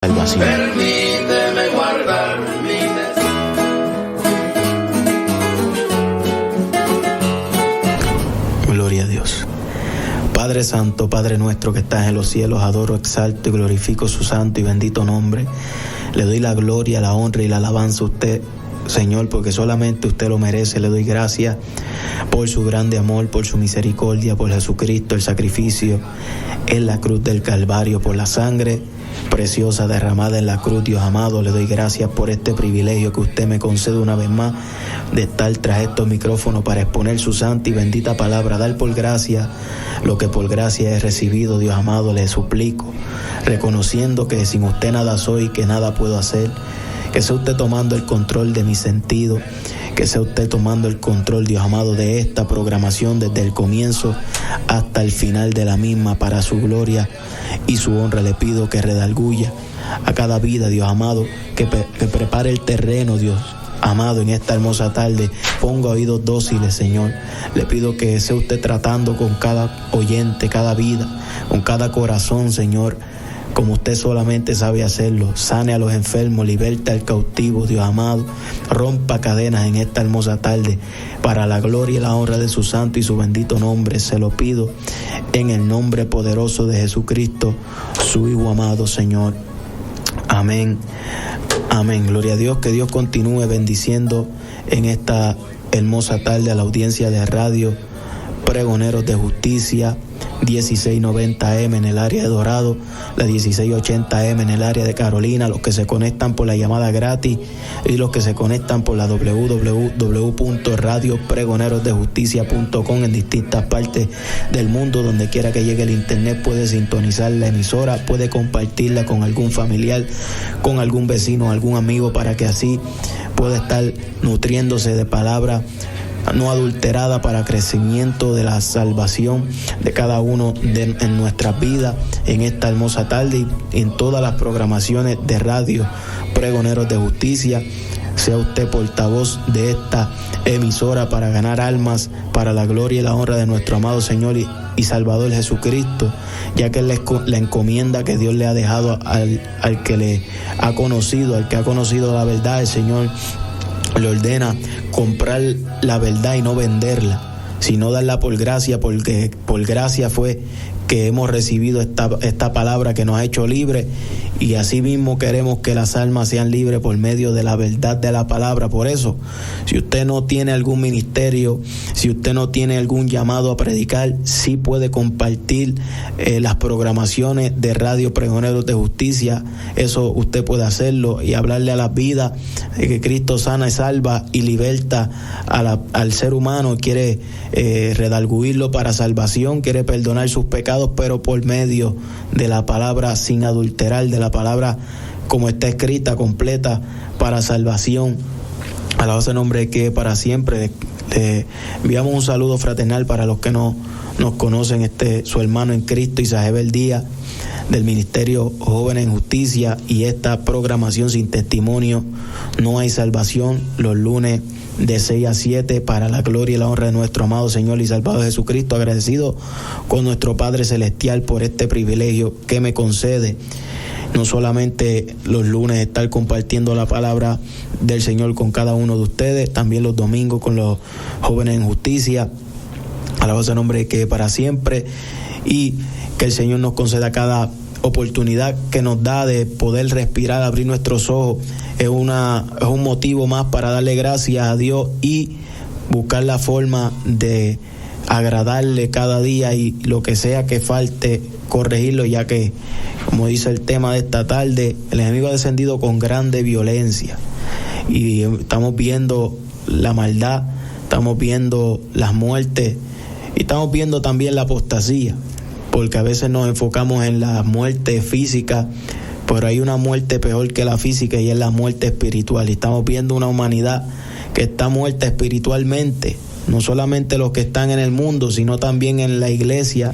salvación. Permíteme guardar mi Gloria a Dios. Padre Santo, Padre nuestro que estás en los cielos, adoro, exalto y glorifico su santo y bendito nombre. Le doy la gloria, la honra y la alabanza a usted, Señor, porque solamente usted lo merece. Le doy gracias por su grande amor, por su misericordia, por Jesucristo, el sacrificio en la cruz del Calvario, por la sangre preciosa derramada en la cruz. Dios amado, le doy gracias por este privilegio que usted me concede una vez más de estar tras estos micrófonos para exponer su santa y bendita palabra, dar por gracia lo que por gracia he recibido. Dios amado, le suplico, reconociendo que sin usted nada soy, que nada puedo hacer, que sea usted tomando el control de mi sentido, que sea usted tomando el control, Dios amado, de esta programación desde el comienzo hasta el final de la misma, para su gloria y su honra. Le pido que redarguya a cada vida, Dios amado, que prepare el terreno, Dios amado, en esta hermosa tarde. Ponga oídos dóciles, Señor. Le pido que sea usted tratando con cada oyente, cada vida, con cada corazón, Señor, como usted solamente sabe hacerlo. Sane a los enfermos, liberte al cautivo, Dios amado. Rompa cadenas en esta hermosa tarde, para la gloria y la honra de su santo y su bendito nombre. Se lo pido en el nombre poderoso de Jesucristo, su Hijo amado, Señor. Amén. Amén. Gloria a Dios. Que Dios continúe bendiciendo en esta hermosa tarde a la audiencia de radio Pregoneros de Justicia, 1690M en el área de Dorado, la 1680M en el área de Carolina, los que se conectan por la llamada gratis y los que se conectan por la www.radiopregonerosdejusticia.com en distintas partes del mundo. Donde quiera que llegue el internet puede sintonizar la emisora, puede compartirla con algún familiar, con algún vecino, algún amigo, para que así pueda estar nutriéndose de palabra no adulterada para crecimiento de la salvación de cada uno en nuestras vidas en esta hermosa tarde y en todas las programaciones de radio Pregoneros de Justicia. Sea usted portavoz de esta emisora para ganar almas para la gloria y la honra de nuestro amado Señor y Salvador Jesucristo, ya que es la encomienda que Dios le ha dejado al que le ha conocido, al que ha conocido la verdad. El Señor le ordena comprar la verdad y no venderla, sino darla por gracia, porque por gracia fue que hemos recibido esta palabra que nos ha hecho libres, y así mismo queremos que las almas sean libres por medio de la verdad de la palabra. Por eso, si usted no tiene algún ministerio, si usted no tiene algún llamado a predicar, sí puede compartir las programaciones de Radio Pregoneros de Justicia. Eso usted puede hacerlo y hablarle a las vidas que Cristo sana y salva y liberta al ser humano. Quiere redarguirlo para salvación, quiere perdonar sus pecados, pero por medio de la palabra sin adulterar, de la palabra como está escrita, completa, para salvación. Alabado sea el nombre que para siempre. Enviamos un saludo fraternal para los que no nos conocen, su hermano en Cristo, Isabel Díaz, del Ministerio Jóvenes en Justicia, y esta programación Sin Testimonio No Hay Salvación, los lunes de 6 a 7, para la gloria y la honra de nuestro amado Señor y Salvador Jesucristo. Agradecido con nuestro Padre Celestial por este privilegio que me concede, no solamente los lunes estar compartiendo la palabra del Señor con cada uno de ustedes, también los domingos con los Jóvenes en Justicia. Alabado sea el nombre que para siempre, y que el Señor nos conceda cada oportunidad que nos da de poder respirar, abrir nuestros ojos. Es un motivo más para darle gracias a Dios y buscar la forma de agradarle cada día, y lo que sea que falte, corregirlo, ya que, como dice el tema de esta tarde, el enemigo ha descendido con grande violencia, y estamos viendo la maldad, estamos viendo las muertes, y estamos viendo también la apostasía, porque a veces nos enfocamos en la muerte física, pero hay una muerte peor que la física, y es la muerte espiritual. Y estamos viendo una humanidad que está muerta espiritualmente, no solamente los que están en el mundo, sino también en la iglesia.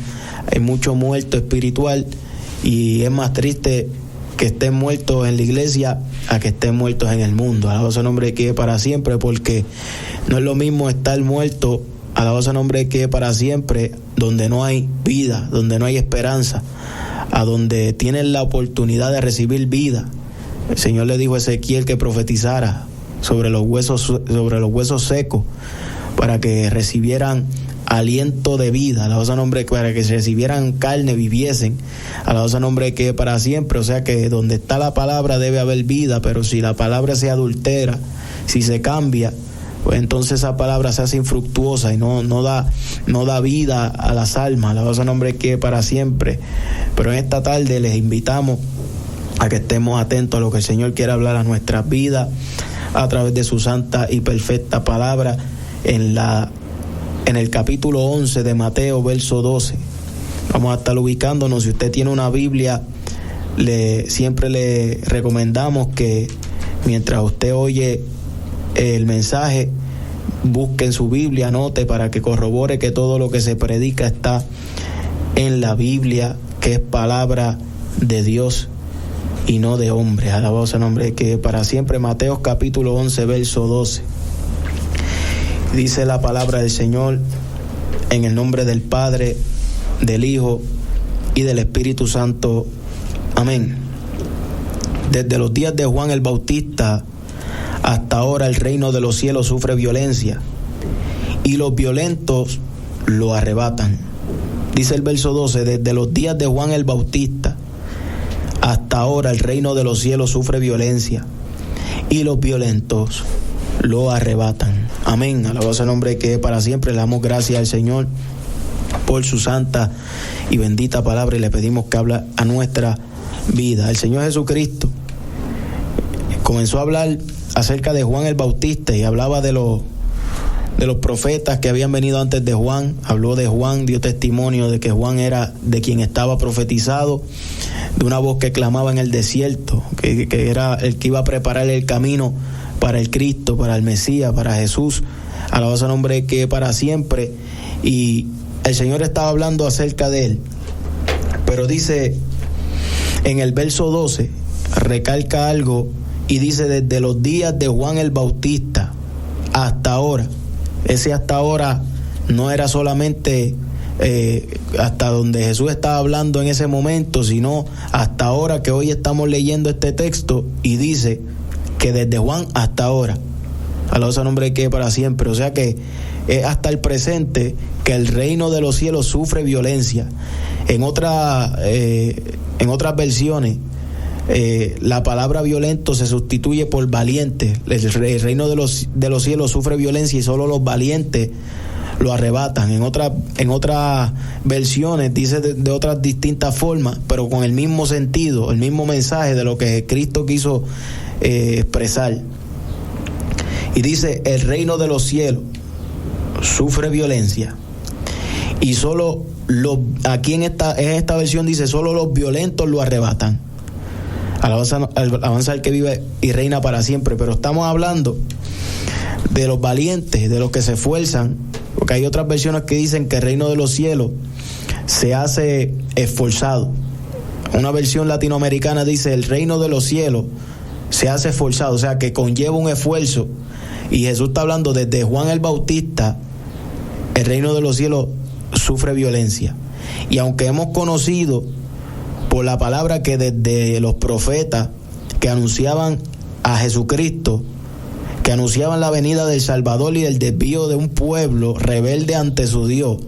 Hay mucho muerto espiritual, y es más triste que estén muertos en la iglesia a que estén muertos en el mundo. Alabado sea el nombre que es para siempre, porque no es lo mismo estar muerto, alabado sea el nombre que es para siempre, donde no hay vida, donde no hay esperanza, a donde tienen la oportunidad de recibir vida. El Señor le dijo a Ezequiel que profetizara sobre los huesos secos para que recibieran aliento de vida. Alabado sea el nombre, para que recibieran carne, viviesen. Alabado sea el nombre que para siempre. O sea que donde está la palabra debe haber vida, pero si la palabra se adultera, si se cambia, pues entonces esa palabra se hace infructuosa y no da vida a las almas. Alabado sea el nombre que para siempre. Pero en esta tarde les invitamos a que estemos atentos a lo que el Señor quiere hablar a nuestras vidas a través de su santa y perfecta palabra en el capítulo 11 de Mateo, verso 12. Vamos a estar ubicándonos. Si usted tiene una Biblia, siempre le recomendamos que mientras usted oye el mensaje, busque en su Biblia, anote para que corrobore que todo lo que se predica está en la Biblia, que es palabra de Dios y no de hombres. Alabado sea el nombre que para siempre. Mateo capítulo 11, verso 12. Dice la palabra del Señor en el nombre del Padre, del Hijo y del Espíritu Santo. Amén. Desde los días de Juan el Bautista hasta ahora el reino de los cielos sufre violencia y los violentos lo arrebatan. Dice el verso 12, desde los días de Juan el Bautista hasta ahora el reino de los cielos sufre violencia y los violentos lo arrebatan. Amén. Alabado sea el nombre que para siempre. Le damos gracias al Señor por su santa y bendita palabra y le pedimos que hable a nuestra vida. El Señor Jesucristo comenzó a hablar acerca de Juan el Bautista y hablaba de los profetas que habían venido antes de Juan. Habló de Juan, dio testimonio de que Juan era de quien estaba profetizado, de una voz que clamaba en el desierto, que era el que iba a preparar el camino para el Cristo, para el Mesías, para Jesús. Alabado sea el nombre que para siempre. Y el Señor estaba hablando acerca de él, pero dice en el verso 12, recalca algo y dice desde los días de Juan el Bautista hasta ahora. Ese hasta ahora no era solamente hasta donde Jesús estaba hablando en ese momento, sino hasta ahora que hoy estamos leyendo este texto, y dice que desde Juan hasta ahora. Alabado sea el nombre que para siempre. O sea que es hasta el presente que el reino de los cielos sufre violencia. En otras versiones la palabra violento se sustituye por valiente. El reino de los cielos sufre violencia y solo los valientes lo arrebatan. En otras versiones dice de otras distintas formas, pero con el mismo sentido, el mismo mensaje de lo que Cristo quiso expresar. Y dice el reino de los cielos sufre violencia y solo aquí en esta versión dice solo los violentos lo arrebatan. Alabanza al que vive y reina para siempre. Pero estamos hablando de los valientes, de los que se esfuerzan, porque hay otras versiones que dicen que el reino de los cielos se hace esforzado. Una versión latinoamericana dice el reino de los cielos se hace esforzado, o sea que conlleva un esfuerzo. Y Jesús está hablando desde Juan el Bautista, el reino de los cielos sufre violencia. Y aunque hemos conocido por la palabra que desde los profetas que anunciaban a Jesucristo, que anunciaban la venida del Salvador y el desvío de un pueblo rebelde ante su Dios,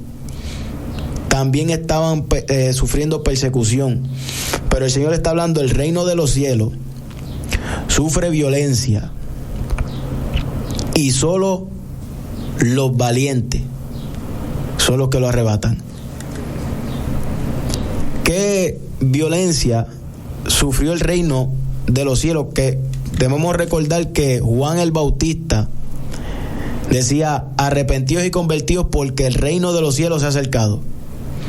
también estaban sufriendo persecución. Pero el Señor está hablando, el reino de los cielos sufre violencia y solo los valientes son los que lo arrebatan. ¿Qué violencia sufrió el reino de los cielos? Que debemos recordar que Juan el Bautista decía arrepentidos y convertidos porque el reino de los cielos se ha acercado.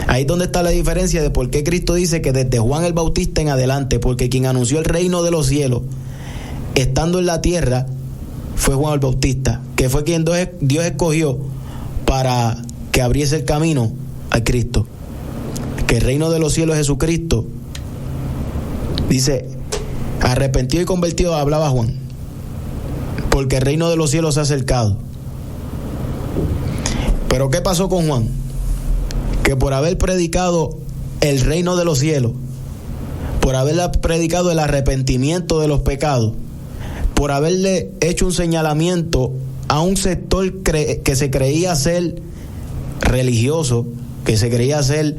Ahí es donde está la diferencia de por qué Cristo dice que desde Juan el Bautista en adelante, porque quien anunció el reino de los cielos estando en la tierra fue Juan el Bautista, que fue quien Dios escogió para que abriese el camino al Cristo. Que el reino de los cielos es Jesucristo. Dice arrepentido y convertido, hablaba Juan, porque el reino de los cielos se ha acercado. Pero ¿qué pasó con Juan? Que por haber predicado el reino de los cielos, por haberle predicado el arrepentimiento de los pecados, por haberle hecho un señalamiento a un sector que se creía ser religioso, que se creía ser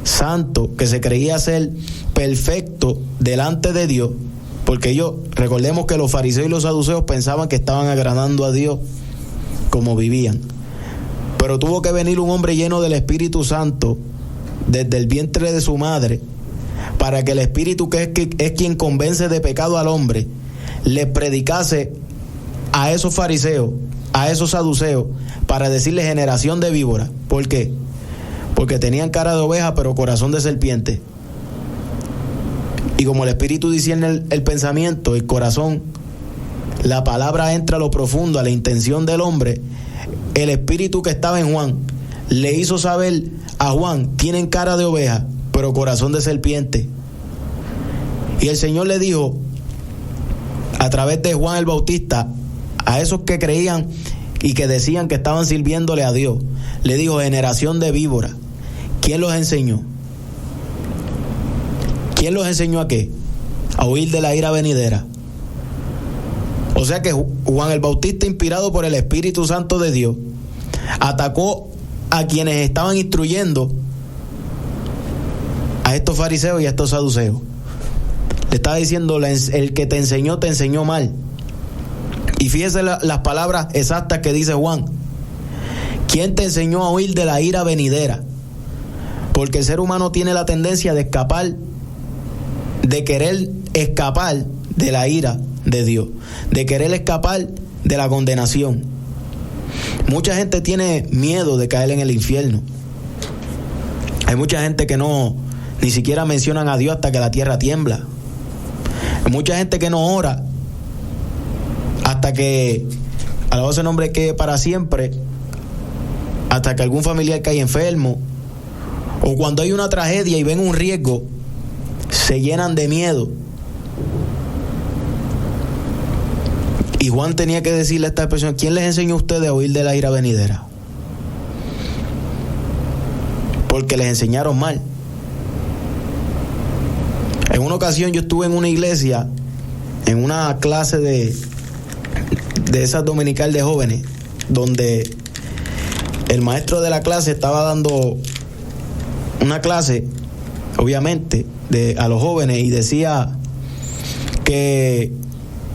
santo, que se creía ser perfecto delante de Dios, porque recordemos que los fariseos y los saduceos pensaban que estaban agradando a Dios como vivían, pero tuvo que venir un hombre lleno del Espíritu Santo desde el vientre de su madre, para que el Espíritu, que es quien convence de pecado al hombre, le predicase a esos fariseos, a esos saduceos, para decirle generación de víbora. ¿Por qué? Porque tenían cara de oveja pero corazón de serpiente. Y como el Espíritu discierne el pensamiento, el corazón, la palabra entra a lo profundo, a la intención del hombre. El Espíritu que estaba en Juan le hizo saber a Juan: tienen cara de oveja pero corazón de serpiente. Y el Señor le dijo a través de Juan el Bautista a esos que creían y que decían que estaban sirviéndole a Dios, le dijo: generación de víbora. ¿Quién los enseñó? ¿Quién los enseñó a qué? A huir de la ira venidera. O sea que Juan el Bautista, inspirado por el Espíritu Santo de Dios, atacó a quienes estaban instruyendo a estos fariseos y a estos saduceos. Le estaba diciendo: el que te enseñó mal. Y fíjese las palabras exactas que dice Juan: ¿quién te enseñó a huir de la ira venidera? Porque el ser humano tiene la tendencia de escapar, de querer escapar de la ira de Dios, de querer escapar de la condenación. Mucha gente tiene miedo de caer en el infierno. Hay mucha gente que ni siquiera mencionan a Dios hasta que la tierra tiembla. Hay mucha gente que no ora hasta que, alabado sea el nombre que para siempre, hasta que algún familiar cae enfermo, o cuando hay una tragedia y ven un riesgo, se llenan de miedo. Y Juan tenía que decirle a esta persona: ¿quién les enseñó a ustedes a huir de la ira venidera? Porque les enseñaron mal. En una ocasión yo estuve en una iglesia, en una clase de esas dominical de jóvenes, donde el maestro de la clase estaba dando una clase, obviamente, a los jóvenes, y decía que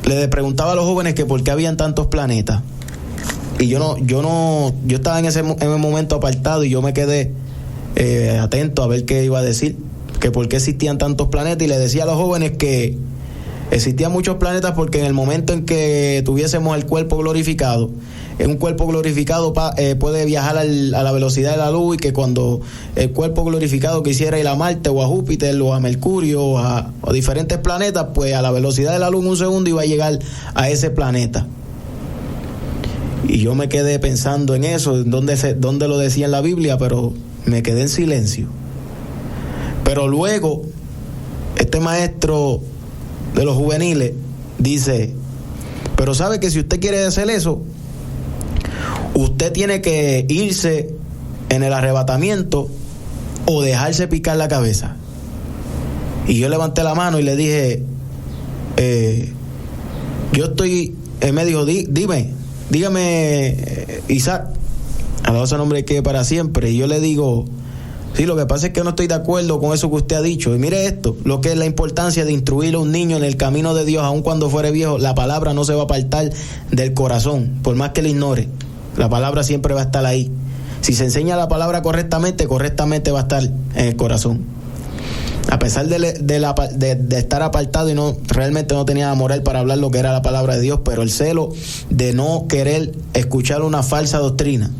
le preguntaba a los jóvenes que por qué habían tantos planetas. Y yo estaba en ese momento apartado, y yo me quedé atento a ver qué iba a decir, que por qué existían tantos planetas, y le decía a los jóvenes que existían muchos planetas porque en el momento en que tuviésemos el cuerpo glorificado, un cuerpo glorificado puede viajar a la velocidad de la luz, y que cuando el cuerpo glorificado quisiera ir a Marte o a Júpiter o a Mercurio o a diferentes planetas, pues a la velocidad de la luz en un segundo iba a llegar a ese planeta. Y yo me quedé pensando en eso, dónde lo decía en la Biblia, pero me quedé en silencio. Pero luego este maestro de los juveniles dice: pero sabe que si usted quiere hacer eso, usted tiene que irse en el arrebatamiento o dejarse picar la cabeza. Y yo levanté la mano y le dije: él me dijo: dígame, Isaac, alabado sea el nombre que para siempre. Y yo le digo: sí, lo que pasa es que no estoy de acuerdo con eso que usted ha dicho. Y mire esto, lo que es la importancia de instruir a un niño en el camino de Dios, aun cuando fuere viejo. La palabra no se va a apartar del corazón, por más que la ignore. La palabra siempre va a estar ahí. Si se enseña la palabra correctamente va a estar en el corazón. A pesar de estar apartado y realmente no tenía la moral para hablar lo que era la palabra de Dios, pero el celo de no querer escuchar una falsa doctrina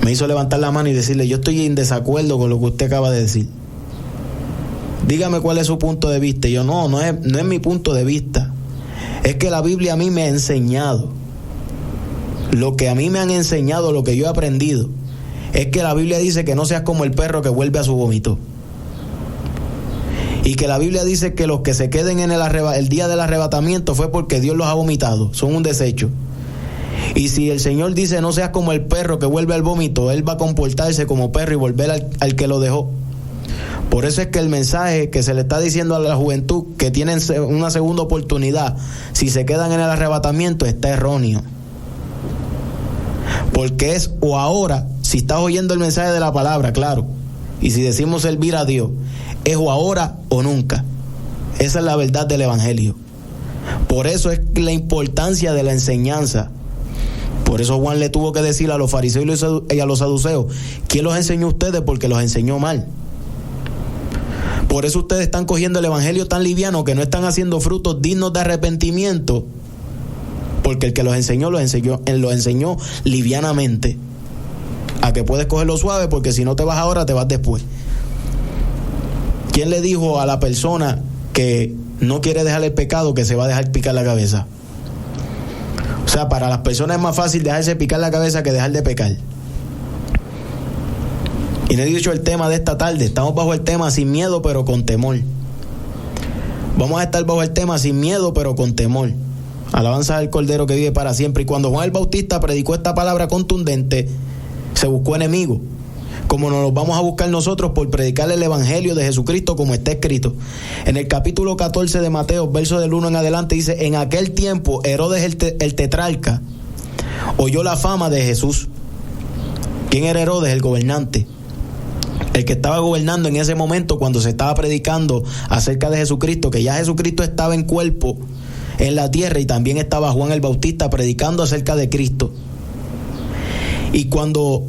me hizo levantar la mano y decirle: yo estoy en desacuerdo con lo que usted acaba de decir. Dígame cuál es su punto de vista. Y yo: no es mi punto de vista. Es que la Biblia a mí me ha enseñado. Lo que a mí me han enseñado, lo que yo he aprendido, es que la Biblia dice que no seas como el perro que vuelve a su vómito. Y que la Biblia dice que los que se queden en el día del arrebatamiento fue porque Dios los ha vomitado. Son un desecho. Y si el Señor dice: no seas como el perro que vuelve al vómito, Él va a comportarse como perro y volver al que lo dejó. Por eso es que el mensaje que se le está diciendo a la juventud que tienen una segunda oportunidad, si se quedan en el arrebatamiento, está erróneo. Porque es o ahora, si estás oyendo el mensaje de la palabra, claro, y si decimos servir a Dios, es o ahora o nunca. Esa es la verdad del evangelio. Por eso es la importancia de la enseñanza. Por eso Juan le tuvo que decir a los fariseos y a los saduceos: ¿quién los enseñó a ustedes? Porque los enseñó mal. Por eso ustedes están cogiendo el evangelio tan liviano que no están haciendo frutos dignos de arrepentimiento, porque el que los enseñó livianamente. A que puedes cogerlo suave, porque si no te vas ahora, te vas después. ¿Quién le dijo a la persona que no quiere dejar el pecado que se va a dejar picar la cabeza? O sea, para las personas es más fácil dejarse picar la cabeza que dejar de pecar. Y no he dicho el tema de esta tarde. Estamos bajo el tema sin miedo pero con temor. Vamos a estar bajo el tema sin miedo pero con temor. Alabanza al Cordero que vive para siempre. Y cuando Juan el Bautista predicó esta palabra contundente, se buscó enemigo, como nos los vamos a buscar nosotros por predicar el evangelio de Jesucristo como está escrito. En el capítulo 14 de Mateo, verso del 1 en adelante, dice: en aquel tiempo Herodes el tetrarca oyó la fama de Jesús. ¿Quién era Herodes? El gobernante, el que estaba gobernando en ese momento cuando se estaba predicando acerca de Jesucristo, que ya Jesucristo estaba en cuerpo en la tierra, y también estaba Juan el Bautista predicando acerca de Cristo. Y cuando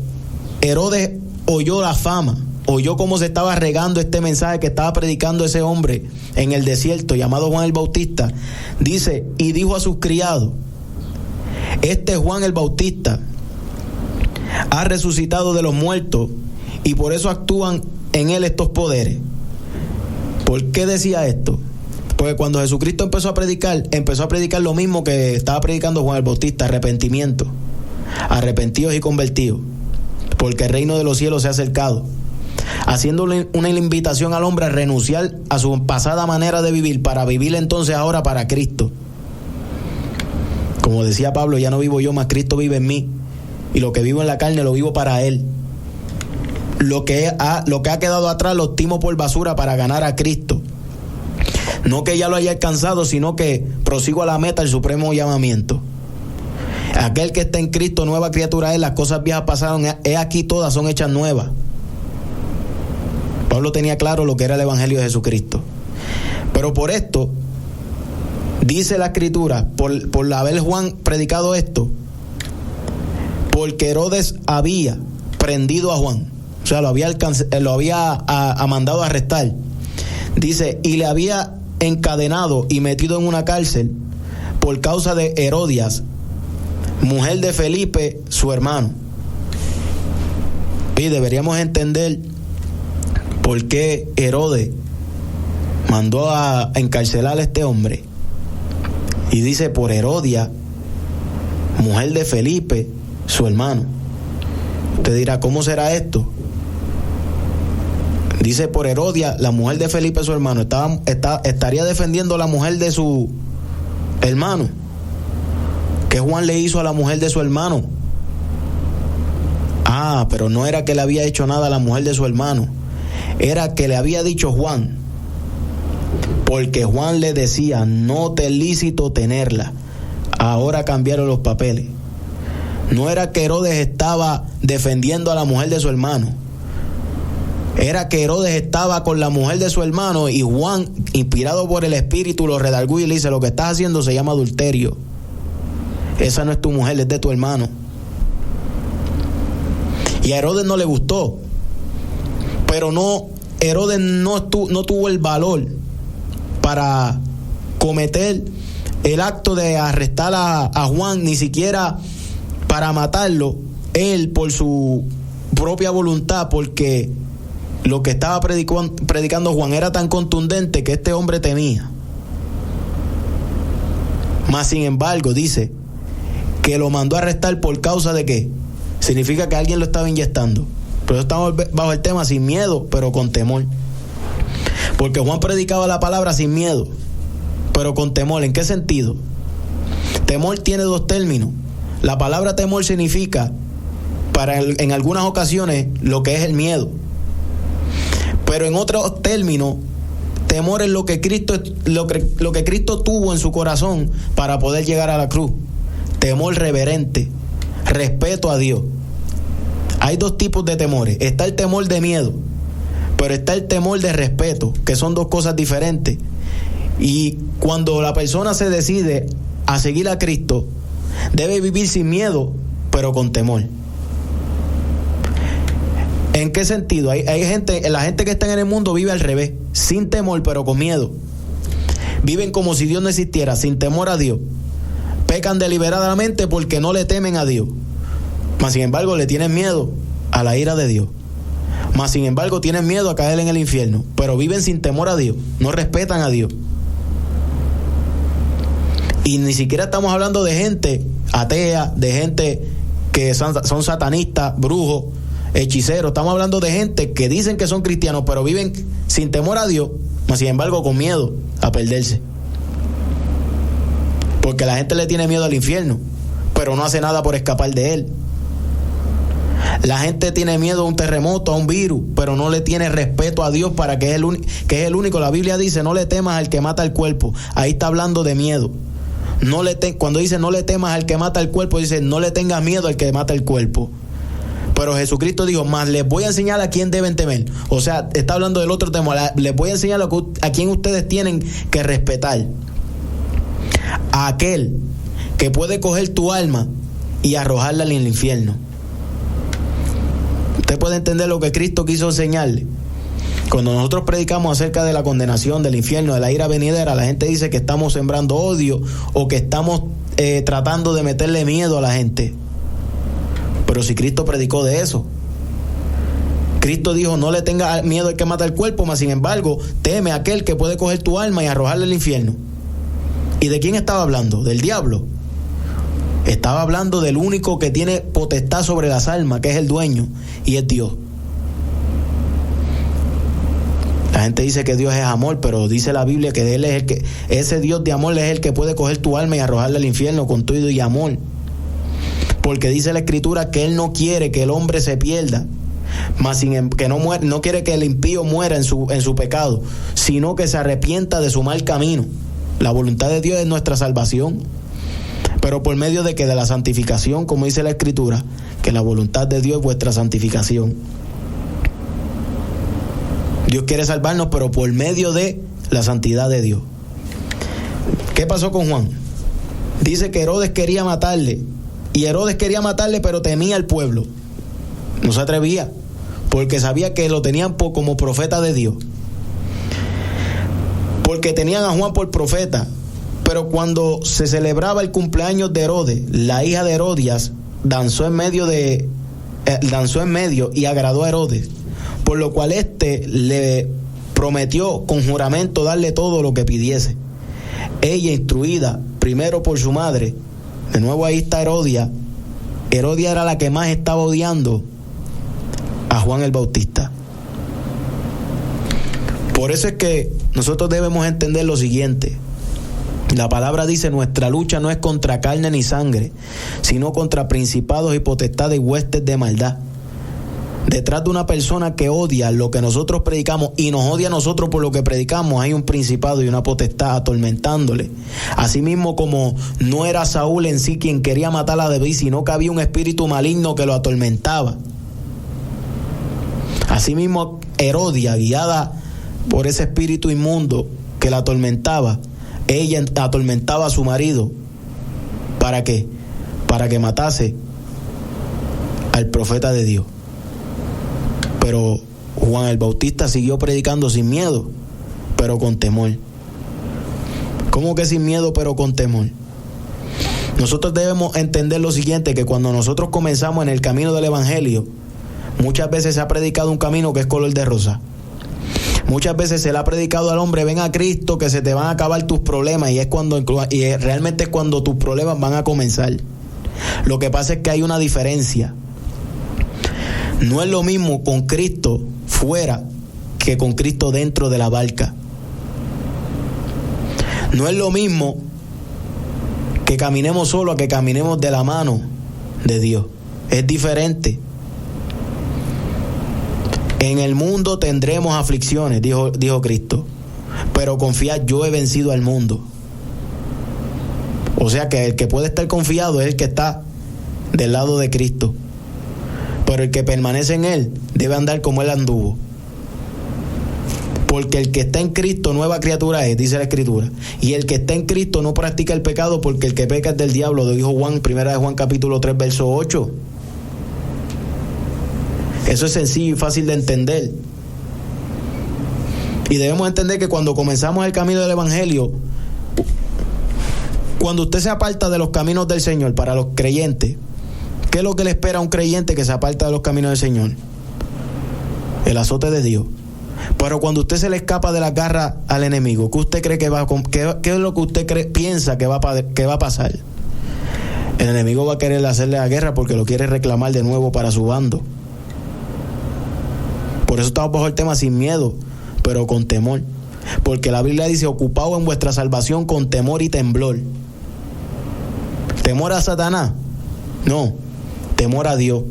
Herodes oyó la fama, oyó cómo se estaba regando este mensaje que estaba predicando ese hombre en el desierto llamado Juan el Bautista, dice: y dijo a sus criados: este Juan el Bautista ha resucitado de los muertos, y por eso actúan en él estos poderes. ¿Por qué decía esto? Porque cuando Jesucristo empezó a predicar lo mismo que estaba predicando Juan el Bautista: arrepentimiento, arrepentidos y convertidos, porque el reino de los cielos se ha acercado, haciéndole una invitación al hombre a renunciar a su pasada manera de vivir para vivir entonces ahora para Cristo. Como decía Pablo: ya no vivo yo, mas Cristo vive en mí, y lo que vivo en la carne lo vivo para Él. Lo que ha quedado atrás lo estimo por basura para ganar a Cristo. No que ya lo haya alcanzado, sino que prosigo a la meta, el supremo llamamiento. Aquel que está en Cristo, nueva criatura es, las cosas viejas pasaron, he aquí todas son hechas nuevas. Pablo tenía claro lo que era el evangelio de Jesucristo. Pero por esto, dice la escritura, por haber Juan predicado esto, porque Herodes había prendido a Juan, o sea, lo había mandado a arrestar. Dice: y le había encadenado y metido en una cárcel por causa de Herodias, mujer de Felipe, su hermano. Y deberíamos entender por qué Herodes mandó a encarcelar a este hombre. Y dice: por Herodias, mujer de Felipe, su hermano. Usted dirá: ¿cómo será esto? Dice: por Herodias, la mujer de Felipe, su hermano. Estaría defendiendo a la mujer de su hermano. ¿Qué Juan le hizo a la mujer de su hermano? Pero no era que le había hecho nada a la mujer de su hermano. Era que le había dicho Juan. Porque Juan le decía: no te es lícito tenerla. Ahora cambiaron los papeles. No era que Herodes estaba defendiendo a la mujer de su hermano. Era que Herodes estaba con la mujer de su hermano, y Juan, inspirado por el Espíritu, lo redargüó y le dice: lo que estás haciendo se llama adulterio. Esa no es tu mujer, es de tu hermano. Y a Herodes no le gustó. Pero Herodes no tuvo el valor para cometer el acto de arrestar a Juan, ni siquiera para matarlo, él por su propia voluntad, porque lo que estaba predicando Juan era tan contundente que este hombre temía. Mas sin embargo, dice que lo mandó a arrestar por causa de ¿qué? Significa que alguien lo estaba inyectando. Por eso estamos bajo el tema sin miedo, pero con temor. Porque Juan predicaba la palabra sin miedo, pero con temor. ¿En qué sentido? Temor tiene dos términos. La palabra temor significa, en algunas ocasiones, lo que es el miedo. Pero en otros términos, temor es lo que Cristo tuvo en su corazón para poder llegar a la cruz. Temor reverente, respeto a Dios. Hay dos tipos de temores. Está el temor de miedo, pero está el temor de respeto, que son dos cosas diferentes. Y cuando la persona se decide a seguir a Cristo, debe vivir sin miedo, pero con temor. ¿En qué sentido? Hay gente, la gente que está en el mundo vive al revés, sin temor, pero con miedo. Viven como si Dios no existiera, sin temor a Dios. Pecan deliberadamente porque no le temen a Dios. Mas sin embargo le tienen miedo a la ira de Dios. Mas sin embargo tienen miedo a caer en el infierno. Pero viven sin temor a Dios, no respetan a Dios. Y ni siquiera estamos hablando de gente atea, de gente que son satanistas, brujos, hechiceros. Estamos hablando de gente que dicen que son cristianos, pero viven sin temor a Dios, mas sin embargo con miedo a perderse. Porque la gente le tiene miedo al infierno, pero no hace nada por escapar de él. La gente tiene miedo a un terremoto, a un virus, pero no le tiene respeto a Dios para que es el único. La Biblia dice, no le temas al que mata el cuerpo. Ahí está hablando de miedo. Cuando dice no le temas al que mata el cuerpo, dice no le tengas miedo al que mata el cuerpo. Pero Jesucristo dijo, más les voy a enseñar a quién deben temer. O sea, está hablando del otro temor. Les voy a enseñar a quién ustedes tienen que respetar. A aquel que puede coger tu alma y arrojarla en el infierno. Usted puede entender lo que Cristo quiso enseñarle. Cuando nosotros predicamos acerca de la condenación, del infierno, de la ira venidera, la gente dice que estamos sembrando odio o que estamos tratando de meterle miedo a la gente. Pero si Cristo predicó de eso, Cristo dijo, no le tenga miedo al que mata el cuerpo, mas sin embargo, teme a aquel que puede coger tu alma y arrojarla al infierno. ¿Y de quién estaba hablando? ¿Del diablo? Estaba hablando del único que tiene potestad sobre las almas, que es el dueño, y es Dios. La gente dice que Dios es amor, pero dice la Biblia que Él es ese Dios de amor es el que puede coger tu alma y arrojarla al infierno con todo y amor. Porque dice la Escritura que Él no quiere que el hombre se pierda, que no quiere que el impío muera en su pecado, sino que se arrepienta de su mal camino. La voluntad de Dios es nuestra salvación, pero por medio de la santificación, como dice la Escritura, que la voluntad de Dios es vuestra santificación. Dios quiere salvarnos, pero por medio de la santidad de Dios. ¿Qué pasó con Juan? Dice que Herodes quería matarle, y Herodes quería matarle, pero temía al pueblo. No se atrevía, porque sabía que lo tenían como profeta de Dios. Porque tenían a Juan por profeta. Pero cuando se celebraba el cumpleaños de Herodes, la hija de Herodias danzó en medio y agradó a Herodes, por lo cual le prometió con juramento darle todo lo que pidiese. Ella, instruida primero por su madre, de nuevo ahí está Herodia era la que más estaba odiando a Juan el Bautista. Por eso es que nosotros debemos entender lo siguiente. La palabra dice, nuestra lucha no es contra carne ni sangre, sino contra principados y potestades y huestes de maldad. Detrás de una persona que odia lo que nosotros predicamos y nos odia a nosotros por lo que predicamos, hay un principado y una potestad atormentándole. Asimismo, como no era Saúl en sí quien quería matar a David, sino que había un espíritu maligno que lo atormentaba. Asimismo, Herodia, guiada por ese espíritu inmundo que la atormentaba, ella atormentaba a su marido. ¿Para qué? Para que matase al profeta de Dios. Pero Juan el Bautista siguió predicando sin miedo, pero con temor. ¿Cómo que sin miedo, pero con temor? Nosotros debemos entender lo siguiente, que cuando nosotros comenzamos en el camino del Evangelio, muchas veces se ha predicado un camino que es color de rosa. Muchas veces se le ha predicado al hombre, ven a Cristo que se te van a acabar tus problemas, y realmente es cuando tus problemas van a comenzar. Lo que pasa es que hay una diferencia. No es lo mismo con Cristo fuera que con Cristo dentro de la barca. No es lo mismo que caminemos solo a que caminemos de la mano de Dios. Es diferente. En el mundo tendremos aflicciones, dijo Cristo, pero confiad, yo he vencido al mundo. O sea que el que puede estar confiado es el que está del lado de Cristo, pero el que permanece en Él debe andar como Él anduvo. Porque el que está en Cristo nueva criatura es, dice la Escritura. Y el que está en Cristo no practica el pecado, porque el que peca es del diablo, lo dijo Juan, 1 Juan capítulo 3, verso 8. Eso es sencillo y fácil de entender. Y debemos entender que cuando comenzamos el camino del Evangelio, cuando usted se aparta de los caminos del Señor, para los creyentes, ¿qué es lo que le espera a un creyente que se aparta de los caminos del Señor? El azote de Dios. Pero cuando usted se le escapa de la garra al enemigo, ¿qué usted cree que qué es lo que usted piensa que va a pasar? El enemigo va a querer hacerle la guerra porque lo quiere reclamar de nuevo para su bando. Por eso estamos bajo el tema sin miedo, pero con temor. Porque la Biblia dice, ocupaos en vuestra salvación con temor y temblor. ¿Temor a Satanás? No, temor a Dios.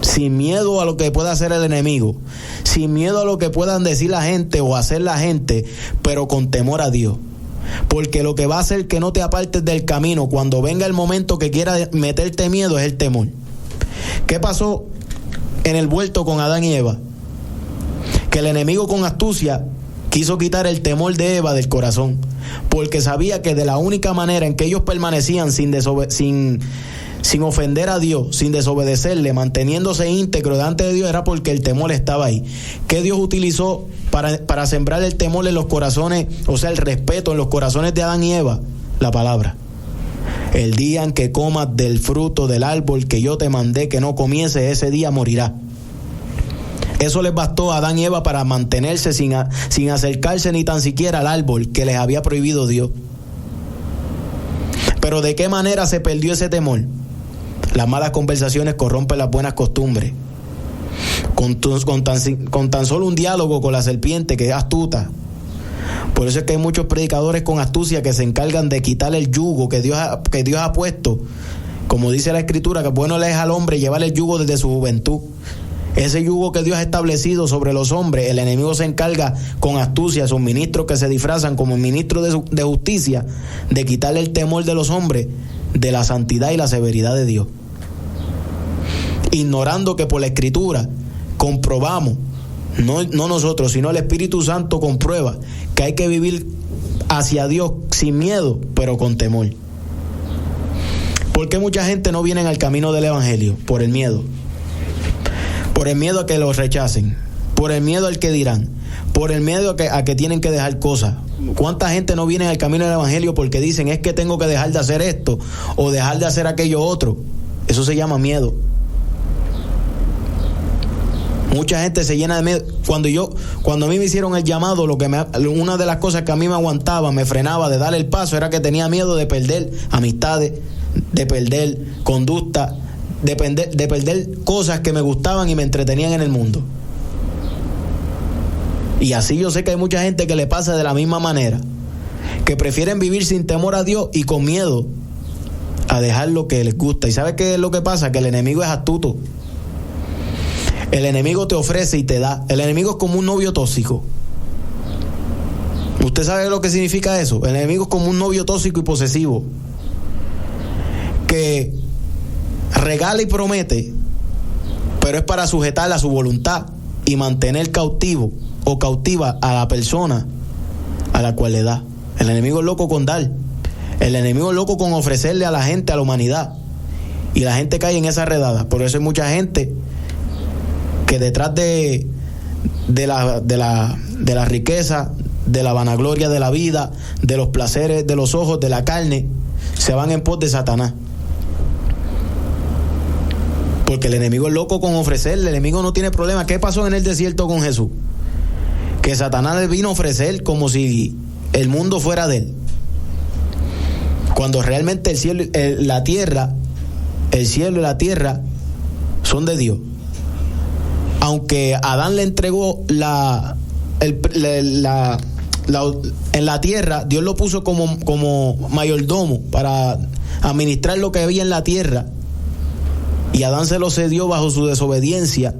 Sin miedo a lo que pueda hacer el enemigo, sin miedo a lo que puedan decir la gente o hacer la gente, pero con temor a Dios. Porque lo que va a hacer que no te apartes del camino cuando venga el momento que quiera meterte miedo es el temor. ¿Qué pasó en el huerto con Adán y Eva? Que el enemigo con astucia quiso quitar el temor de Eva del corazón, porque sabía que de la única manera en que ellos permanecían sin ofender a Dios, sin desobedecerle, manteniéndose íntegro delante de Dios, era porque el temor estaba ahí. ¿Qué Dios utilizó para sembrar el temor en los corazones, o sea, el respeto en los corazones de Adán y Eva? La palabra. El día en que comas del fruto del árbol que yo te mandé que no comiese, ese día morirá. Eso les bastó a Adán y Eva para mantenerse sin acercarse ni tan siquiera al árbol que les había prohibido Dios. Pero ¿de qué manera se perdió ese temor? Las malas conversaciones corrompen las buenas costumbres. Con tan solo un diálogo con la serpiente, que es astuta. Por eso es que hay muchos predicadores con astucia que se encargan de quitar el yugo que Dios ha puesto. Como dice la Escritura, que bueno le es al hombre llevar el yugo desde su juventud. Ese yugo que Dios ha establecido sobre los hombres, el enemigo se encarga con astucia, sus ministros que se disfrazan como ministros de justicia, de quitarle el temor de los hombres de la santidad y la severidad de Dios. Ignorando que por la Escritura comprobamos, no nosotros, sino el Espíritu Santo comprueba que hay que vivir hacia Dios sin miedo, pero con temor. ¿Por qué mucha gente no viene al camino del Evangelio? Por el miedo. Por el miedo a que los rechacen, por el miedo al que dirán, por el miedo a que tienen que dejar cosas. ¿Cuánta gente no viene al camino del Evangelio porque dicen es que tengo que dejar de hacer esto o dejar de hacer aquello otro? Eso se llama miedo. Mucha gente se llena de miedo. Cuando a mí me hicieron el llamado, una de las cosas que a mí me aguantaba, me frenaba de dar el paso, era que tenía miedo de perder amistades, de perder conducta, de perder cosas que me gustaban y me entretenían en el mundo. Y así yo sé que hay mucha gente que le pasa de la misma manera, que prefieren vivir sin temor a Dios y con miedo a dejar lo que les gusta. ¿Y sabe qué es lo que pasa? Que el enemigo es astuto. El enemigo te ofrece y te da. El enemigo es como un novio tóxico. ¿Usted sabe lo que significa eso? El enemigo es como un novio tóxico y posesivo, que regala y promete, pero es para sujetarla a su voluntad y mantener cautivo o cautiva a la persona a la cual le da. El enemigo es loco con dar. El enemigo es loco con ofrecerle a la gente, a la humanidad. Y la gente cae en esa redada. Por eso hay mucha gente que detrás de la riqueza, de la vanagloria de la vida, de los placeres de los ojos, de la carne, se van en pos de Satanás. Porque el enemigo es loco con ofrecerle. El enemigo no tiene problema. ¿Qué pasó en el desierto con Jesús? Que Satanás le vino a ofrecer como si el mundo fuera de él, cuando realmente el cielo y la tierra son de Dios. Aunque Adán le entregó en la tierra, Dios lo puso como mayordomo para administrar lo que había en la tierra, y Adán se lo cedió bajo su desobediencia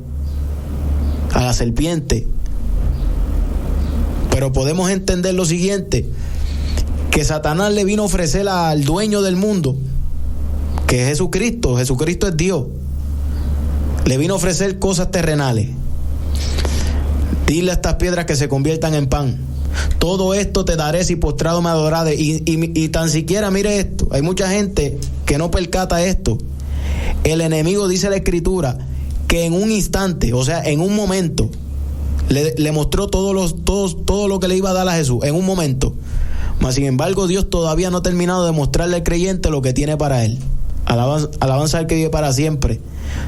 a la serpiente. Pero podemos entender lo siguiente, que Satanás le vino a ofrecer al dueño del mundo, que es Jesucristo. Jesucristo es Dios. Le vino a ofrecer cosas terrenales. Dile a estas piedras que se conviertan en pan. Todo esto te daré si postrado me adorare. Y tan siquiera, mire esto, hay mucha gente que no percata esto. El enemigo, dice la Escritura, que en un instante, o sea, en un momento, le mostró todo lo que le iba a dar a Jesús, en un momento. Mas sin embargo, Dios todavía no ha terminado de mostrarle al creyente lo que tiene para él. Alabanza al que vive para siempre.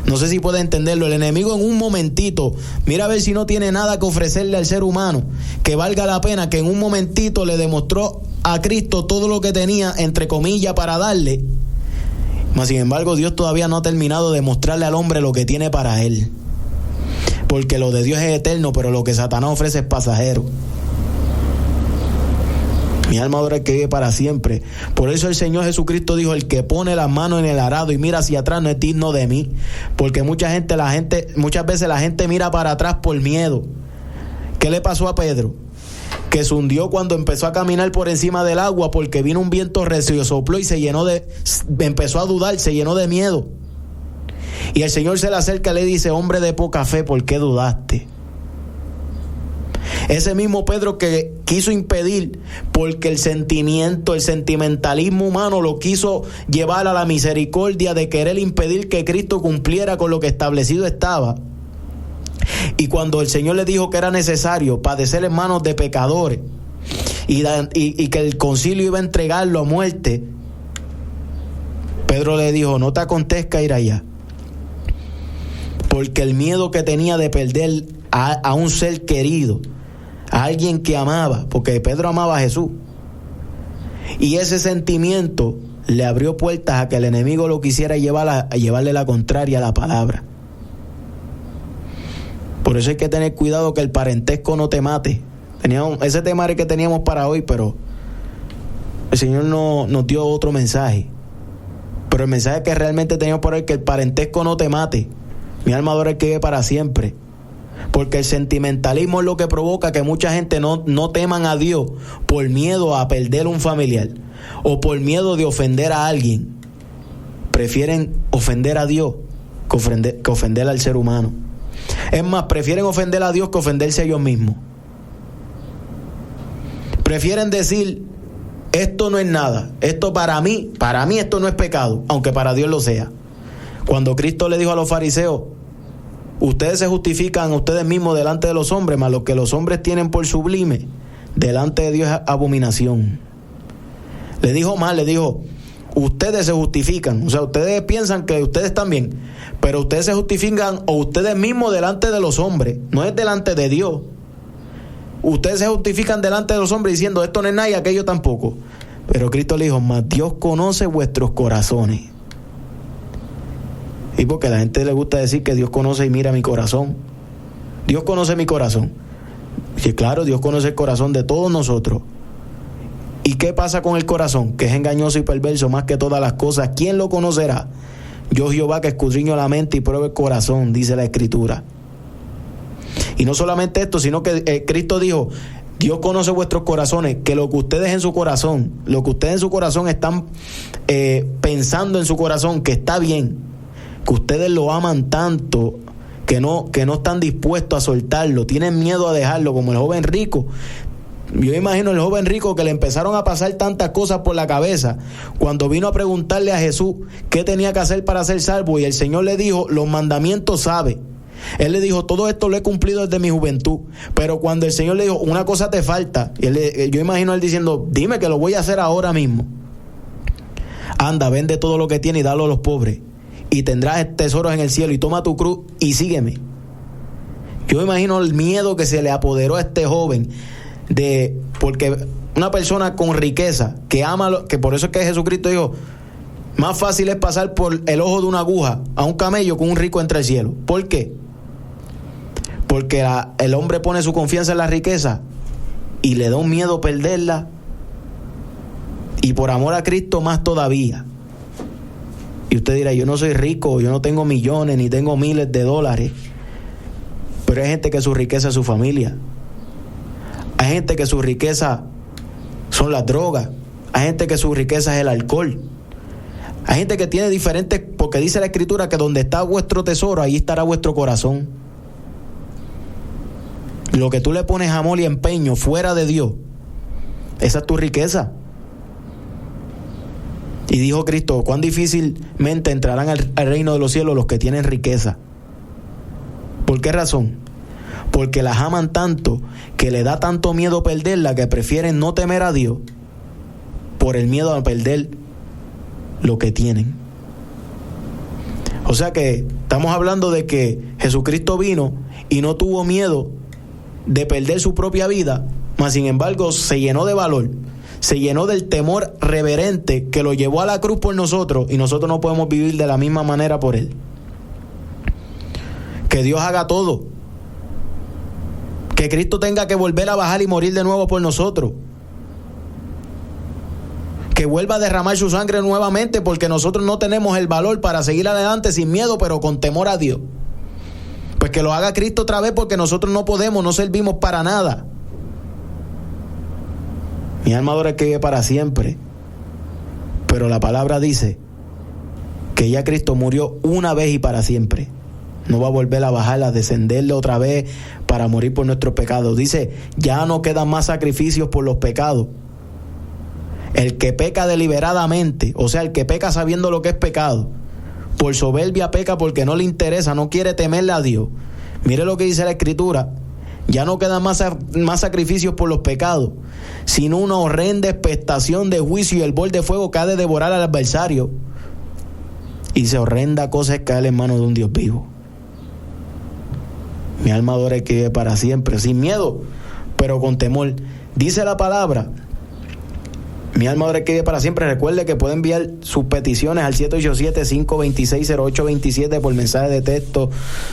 No sé si puede entenderlo. El enemigo en un momentito, mira a ver si no tiene nada que ofrecerle al ser humano que valga la pena, que en un momentito le demostró a Cristo todo lo que tenía, entre comillas, para darle. Mas sin embargo, Dios todavía no ha terminado de mostrarle al hombre lo que tiene para él, porque lo de Dios es eterno, pero lo que Satanás ofrece es pasajero. Mi alma adora al que vive para siempre. Por eso el Señor Jesucristo dijo: el que pone las manos en el arado y mira hacia atrás no es digno de mí. Porque muchas veces la gente mira para atrás por miedo. ¿Qué le pasó a Pedro? Que se hundió cuando empezó a caminar por encima del agua, porque vino un viento recio, sopló y empezó a dudar, se llenó de miedo. Y el Señor se le acerca y le dice: hombre de poca fe, ¿por qué dudaste? Ese mismo Pedro que quiso impedir, porque el sentimentalismo humano lo quiso llevar a la misericordia de querer impedir que Cristo cumpliera con lo que establecido estaba. Y cuando el Señor le dijo que era necesario padecer en manos de pecadores y que el concilio iba a entregarlo a muerte, Pedro le dijo: no te acontezca ir allá. Porque el miedo que tenía de perder a un ser querido, a alguien que amaba, porque Pedro amaba a Jesús, y ese sentimiento le abrió puertas a que el enemigo lo quisiera llevar a llevarle la contraria a la palabra. Por eso hay que tener cuidado que el parentesco no te mate. Ese tema era el que teníamos para hoy, pero el Señor nos dio otro mensaje. Pero el mensaje que realmente teníamos por hoy es que el parentesco no te mate. Mi alma adora al que vive para siempre. Porque el sentimentalismo es lo que provoca que mucha gente no teman a Dios por miedo a perder un familiar o por miedo de ofender a alguien. Prefieren ofender a Dios que ofender al ser humano. Es más, prefieren ofender a Dios que ofenderse a ellos mismos. Prefieren decir: esto no es nada, esto para mí esto no es pecado, aunque para Dios lo sea. Cuando Cristo le dijo a los fariseos: ustedes se justifican a ustedes mismos delante de los hombres, mas lo que los hombres tienen por sublime delante de Dios es abominación. Le dijo: ustedes se justifican, o sea, ustedes piensan que ustedes están bien, pero ustedes se justifican o ustedes mismos delante de los hombres, no es delante de Dios. Ustedes se justifican delante de los hombres diciendo: esto no es nada y aquello tampoco. Pero Cristo le dijo: mas Dios conoce vuestros corazones. Y porque a la gente le gusta decir que Dios conoce y mira mi corazón. Dios conoce mi corazón. Y claro, Dios conoce el corazón de todos nosotros. ¿Y qué pasa con el corazón? Que es engañoso y perverso más que todas las cosas. ¿Quién lo conocerá? Yo, Jehová, que escudriño la mente y pruebo el corazón, dice la Escritura. Y no solamente esto, sino que Cristo dijo: Dios conoce vuestros corazones, que lo que ustedes en su corazón están pensando en su corazón, que está bien, que ustedes lo aman tanto, que no están dispuestos a soltarlo, tienen miedo a dejarlo, como el joven rico. Yo imagino el joven rico que le empezaron a pasar tantas cosas por la cabeza cuando vino a preguntarle a Jesús qué tenía que hacer para ser salvo, y el Señor le dijo: los mandamientos sabe. Él le dijo: todo esto lo he cumplido desde mi juventud. Pero cuando el Señor le dijo: una cosa te falta, yo imagino a él diciendo: dime que lo voy a hacer ahora mismo. Anda, vende todo lo que tienes y dalo a los pobres, y tendrás tesoros en el cielo, y toma tu cruz y sígueme. Yo imagino el miedo que se le apoderó a este joven, porque una persona con riqueza que ama, que por eso es que Jesucristo dijo: más fácil es pasar por el ojo de una aguja a un camello que un rico entre el cielo. ¿Por qué? Porque el hombre pone su confianza en la riqueza y le da un miedo perderla, y por amor a Cristo más todavía. Y usted dirá: yo no soy rico, yo no tengo millones ni tengo miles de dólares. Pero hay gente que su riqueza es su familia. Hay gente que su riqueza son las drogas. Hay gente que su riqueza es el alcohol. Hay gente que tiene diferentes, porque dice la Escritura que donde está vuestro tesoro, ahí estará vuestro corazón. Lo que tú le pones amor y empeño fuera de Dios, esa es tu riqueza. Y dijo Cristo, cuán difícilmente entrarán al reino de los cielos los que tienen riqueza. ¿Por qué razón? Porque las aman tanto, que le da tanto miedo perderla, que prefieren no temer a Dios por el miedo a perder lo que tienen. O sea que estamos hablando de que Jesucristo vino y no tuvo miedo de perder su propia vida, mas sin embargo se llenó de valor, se llenó del temor reverente que lo llevó a la cruz por nosotros, y nosotros no podemos vivir de la misma manera por Él. Que Dios haga todo, que Cristo tenga que volver a bajar y morir de nuevo por nosotros, que vuelva a derramar su sangre nuevamente, porque nosotros no tenemos el valor para seguir adelante sin miedo, pero con temor a Dios. Pues que lo haga Cristo otra vez, porque nosotros no podemos, no servimos para nada. Mi alma adora al que vive para siempre, pero la palabra dice que ya Cristo murió una vez y para siempre. No va a volver a bajar, a descenderle otra vez para morir por nuestros pecados. Dice, ya no quedan más sacrificios por los pecados. El que peca deliberadamente, o sea, el que peca sabiendo lo que es pecado, por soberbia peca porque no le interesa, no quiere temerle a Dios. Mire lo que dice la Escritura, ya no quedan más sacrificios por los pecados, sino una horrenda expectación de juicio y el bol de fuego que ha de devorar al adversario. Y dice, horrenda cosa es caer en manos de un Dios vivo. Mi alma adora al que vive para siempre, sin miedo, pero con temor. Dice la palabra, mi alma adora al que vive para siempre. Recuerde que puede enviar sus peticiones al 787-526-0827 por mensaje de texto,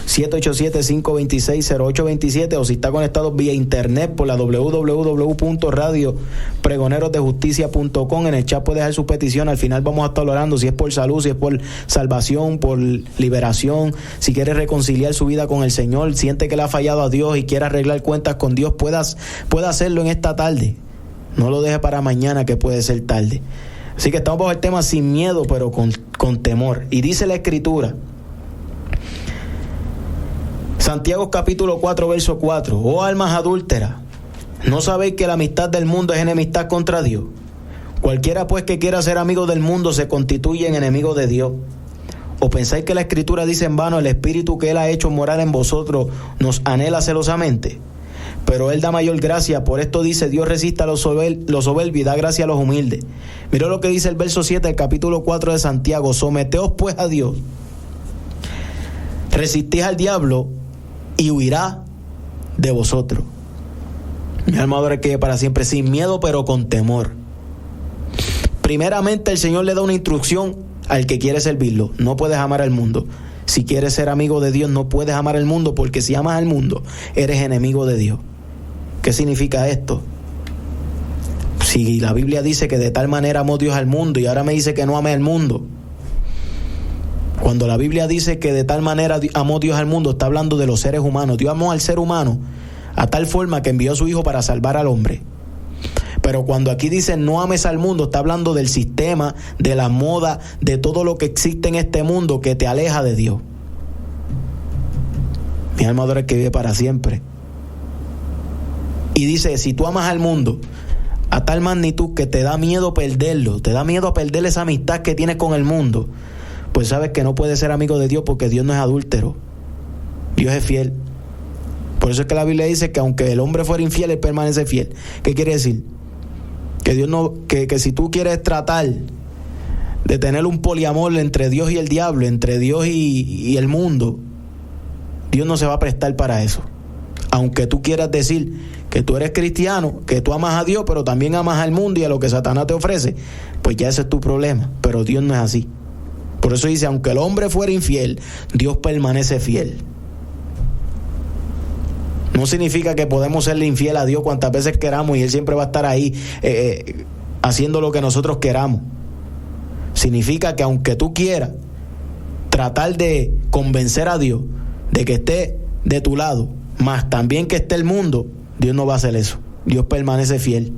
787-526-0827, o si está conectado vía internet por la www.radiopregonerosdejusticia.com. En el chat puede dejar su petición. Al final vamos a estar orando, si es por salud, si es por salvación, por liberación, si quiere reconciliar su vida con el Señor, siente que le ha fallado a Dios y quiere arreglar cuentas con Dios, pueda hacerlo en esta tarde. No lo deje para mañana, que puede ser tarde. Así que estamos bajo el tema sin miedo, pero con temor. Y dice la Escritura, Santiago capítulo 4, verso 4. Oh almas adúlteras, ¿no sabéis que la amistad del mundo es enemistad contra Dios? Cualquiera pues que quiera ser amigo del mundo se constituye en enemigo de Dios. ¿O pensáis que la Escritura dice en vano, el Espíritu que Él ha hecho morar en vosotros nos anhela celosamente? Pero Él da mayor gracia. Por esto dice, Dios resiste a los soberbios y da gracia a los humildes. Mirá lo que dice el verso 7 del capítulo 4 de Santiago. Someteos pues a Dios, resistid al diablo y huirá de vosotros. Mi alma adora que para siempre, sin miedo pero con temor. Primeramente el Señor le da una instrucción al que quiere servirlo. No puedes amar al mundo. Si quieres ser amigo de Dios, no puedes amar al mundo, porque si amas al mundo, eres enemigo de Dios. ¿Qué significa esto? Si la Biblia dice que de tal manera amó Dios al mundo, y ahora me dice que no ame al mundo. Cuando la Biblia dice que de tal manera amó Dios al mundo, está hablando de los seres humanos. Dios amó al ser humano a tal forma que envió a su Hijo para salvar al hombre. Pero cuando aquí dice no ames al mundo, está hablando del sistema, de la moda, de todo lo que existe en este mundo que te aleja de Dios. Mi alma adora al que vive para siempre. Y dice, si tú amas al mundo a tal magnitud que te da miedo perderlo, te da miedo a perder esa amistad que tienes con el mundo, pues sabes que no puedes ser amigo de Dios, porque Dios no es adúltero. Dios es fiel. Por eso es que la Biblia dice que aunque el hombre fuera infiel, Él permanece fiel. ¿Qué quiere decir? Que Dios no, que si tú quieres tratar de tener un poliamor entre Dios y el diablo, entre Dios y el mundo, Dios no se va a prestar para eso. Aunque tú quieras decir que tú eres cristiano, que tú amas a Dios, pero también amas al mundo y a lo que Satanás te ofrece, pues ya ese es tu problema. Pero Dios no es así. Por eso dice, aunque el hombre fuera infiel, Dios permanece fiel. No significa que podemos serle infiel a Dios cuantas veces queramos y Él siempre va a estar ahí haciendo lo que nosotros queramos. Significa que aunque tú quieras tratar de convencer a Dios de que esté de tu lado, más también que esté el mundo, Dios no va a hacer eso. Dios permanece fiel.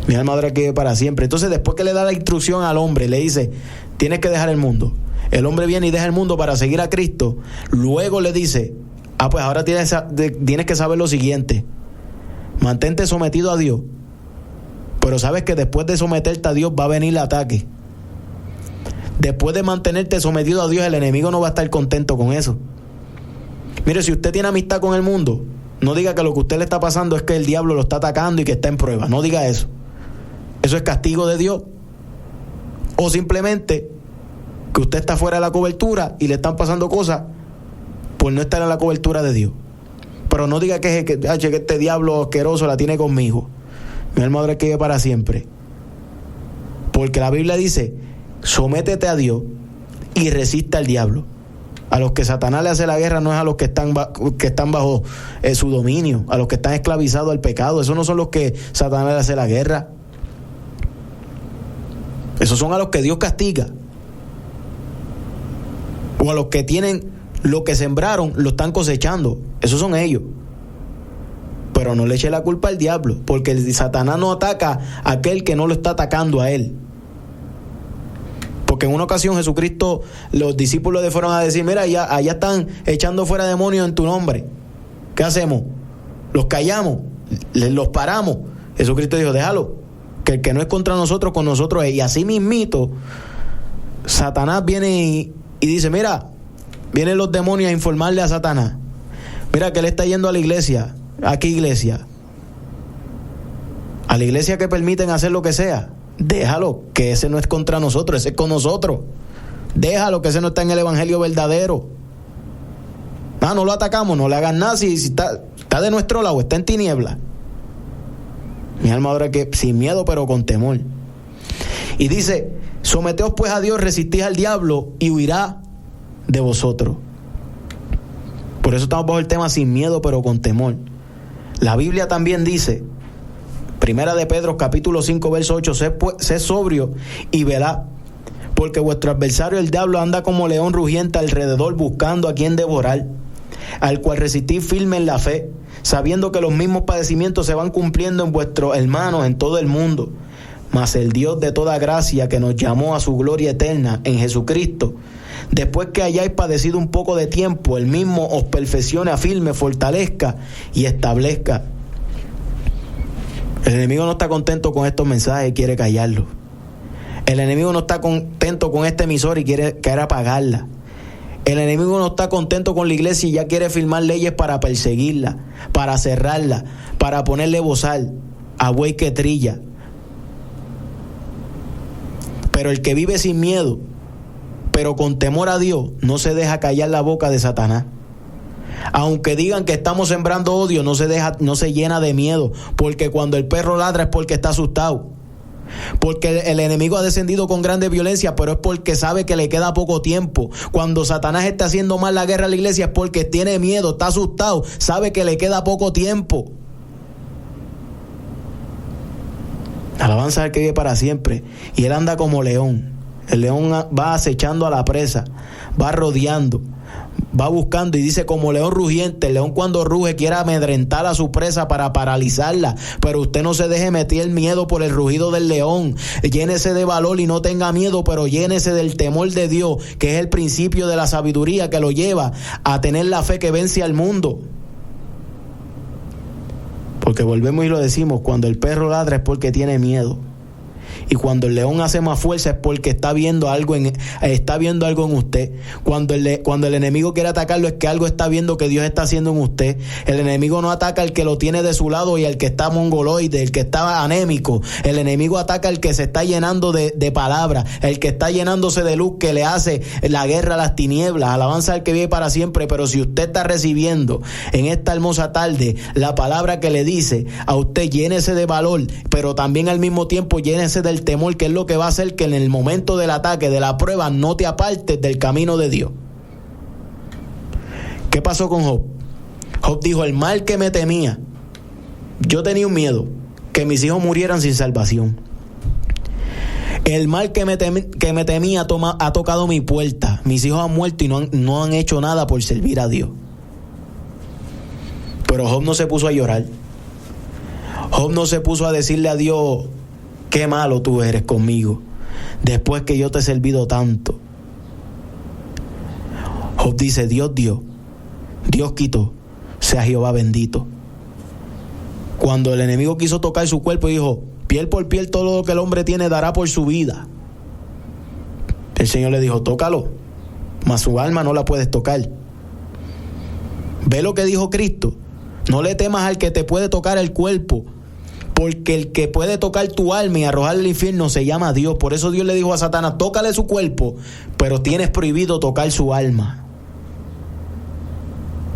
Mi alma adora que vive para siempre. Entonces, después que le da la instrucción al hombre, le dice, tienes que dejar el mundo. El hombre viene y deja el mundo para seguir a Cristo. Luego le dice, pues ahora tienes que saber lo siguiente. Mantente sometido a Dios. Pero sabes que después de someterte a Dios va a venir el ataque. Después de mantenerte sometido a Dios, el enemigo no va a estar contento con eso. Mire, si usted tiene amistad con el mundo, no diga que lo que a usted le está pasando es que el diablo lo está atacando y que está en prueba. No diga eso. Eso es castigo de Dios. O simplemente que usted está fuera de la cobertura y le están pasando cosas por no estar en la cobertura de Dios. Pero no diga que este diablo asqueroso la tiene conmigo. Mi alma adora que vive para siempre. Porque la Biblia dice, sométete a Dios y resiste al diablo. A los que Satanás le hace la guerra no es a los que están bajo su dominio, a los que están esclavizados al pecado. Esos no son los que Satanás le hace la guerra. Esos son a los que Dios castiga. O a los que tienen lo que sembraron, lo están cosechando. Esos son ellos. Pero no le eche la culpa al diablo, porque el Satanás no ataca a aquel que no lo está atacando a él. Porque en una ocasión Jesucristo, los discípulos le fueron a decir, mira, allá están echando fuera demonios en tu nombre. ¿Qué hacemos? ¿Los callamos? ¿Los paramos? Jesucristo dijo, déjalo, que el que no es contra nosotros, con nosotros es. Y así mismito, Satanás viene y dice, mira, vienen los demonios a informarle a Satanás, mira que él está yendo a la iglesia. ¿A qué iglesia? A la iglesia que permiten hacer lo que sea. Déjalo, que ese no es contra nosotros, ese es con nosotros. Déjalo, que ese no está en el evangelio verdadero. No lo atacamos, no le hagan nada si está de nuestro lado, está en tiniebla. Mi alma adora que sin miedo pero con temor. Y dice, someteos pues a Dios, resistid al diablo y huirá de vosotros. Por eso estamos bajo el tema sin miedo pero con temor. La Biblia también dice, Primera de Pedro capítulo 5 verso 8, sed sobrio y velad, porque vuestro adversario el diablo anda como león rugiente alrededor buscando a quien devorar, al cual resistid firme en la fe, sabiendo que los mismos padecimientos se van cumpliendo en vuestros hermanos en todo el mundo. Mas el Dios de toda gracia, que nos llamó a su gloria eterna en Jesucristo, después que hayáis padecido un poco de tiempo, el mismo os perfeccione, afirme, fortalezca y establezca. El enemigo no está contento con estos mensajes y quiere callarlos. El enemigo no está contento con esta emisora y quiere apagarla. El enemigo no está contento con la iglesia y ya quiere firmar leyes para perseguirla, para cerrarla, para ponerle bozal a buey que trilla. Pero el que vive sin miedo, pero con temor a Dios, no se deja callar la boca de Satanás. Aunque digan que estamos sembrando odio, no se llena de miedo, porque cuando el perro ladra es porque está asustado. Porque el enemigo ha descendido con grande violencia, pero es porque sabe que le queda poco tiempo. Cuando Satanás está haciendo mal la guerra a la iglesia es porque tiene miedo, está asustado, sabe que le queda poco tiempo. Alabanza al que vive para siempre. Y él anda como león. El león va acechando a la presa, va rodeando, va buscando, y dice como león rugiente. El león cuando ruge quiere amedrentar a su presa para paralizarla, pero usted no se deje meter el miedo por el rugido del león. Llénese de valor y no tenga miedo, pero llénese del temor de Dios, que es el principio de la sabiduría que lo lleva a tener la fe que vence al mundo. Porque volvemos y lo decimos, cuando el perro ladra es porque tiene miedo. Y cuando el león hace más fuerza es porque está viendo algo en usted. Cuando el enemigo quiere atacarlo es que algo está viendo que Dios está haciendo en usted. El enemigo no ataca al que lo tiene de su lado y al que está mongoloide, el que está anémico. El enemigo ataca al que se está llenando de palabra, el que está llenándose de luz, que le hace la guerra a las tinieblas. Alabanza al que vive para siempre. Pero si usted está recibiendo en esta hermosa tarde la palabra que le dice a usted, llénese de valor, pero también al mismo tiempo llénese del temor, que es lo que va a hacer que en el momento del ataque, de la prueba, no te apartes del camino de Dios. ¿Qué pasó con Job? Job dijo, el mal que me temía, yo tenía un miedo, que mis hijos murieran sin salvación. El mal que me temía ha tocado mi puerta. Mis hijos han muerto y no han hecho nada por servir a Dios. Pero Job no se puso a llorar. Job no se puso a decirle a Dios: qué malo tú eres conmigo, después que yo te he servido tanto. Job dice: Dios dio, Dios quitó, sea Jehová bendito. Cuando el enemigo quiso tocar su cuerpo, dijo: piel por piel, todo lo que el hombre tiene dará por su vida. El Señor le dijo: tócalo, mas su alma no la puedes tocar. Ve lo que dijo Cristo: no le temas al que te puede tocar el cuerpo, porque el que puede tocar tu alma y arrojarle al infierno se llama Dios. Por eso Dios le dijo a Satanás: tócale su cuerpo, pero tienes prohibido tocar su alma.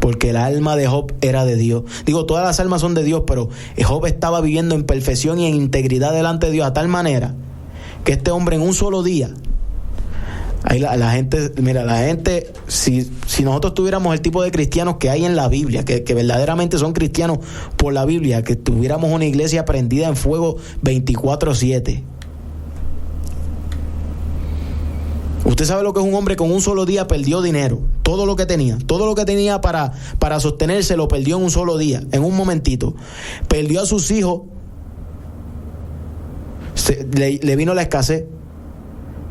Porque el alma de Job era de Dios. Digo, todas las almas son de Dios, pero Job estaba viviendo en perfección y en integridad delante de Dios, a tal manera que este hombre en un solo día, ahí la gente, mira, la gente, si nosotros tuviéramos el tipo de cristianos que hay en la Biblia, que verdaderamente son cristianos por la Biblia, que tuviéramos una iglesia prendida en fuego 24/7. Usted sabe lo que es un hombre con un solo día perdió dinero, todo lo que tenía para sostenerse lo perdió en un solo día, en un momentito. Perdió a sus hijos, le vino la escasez,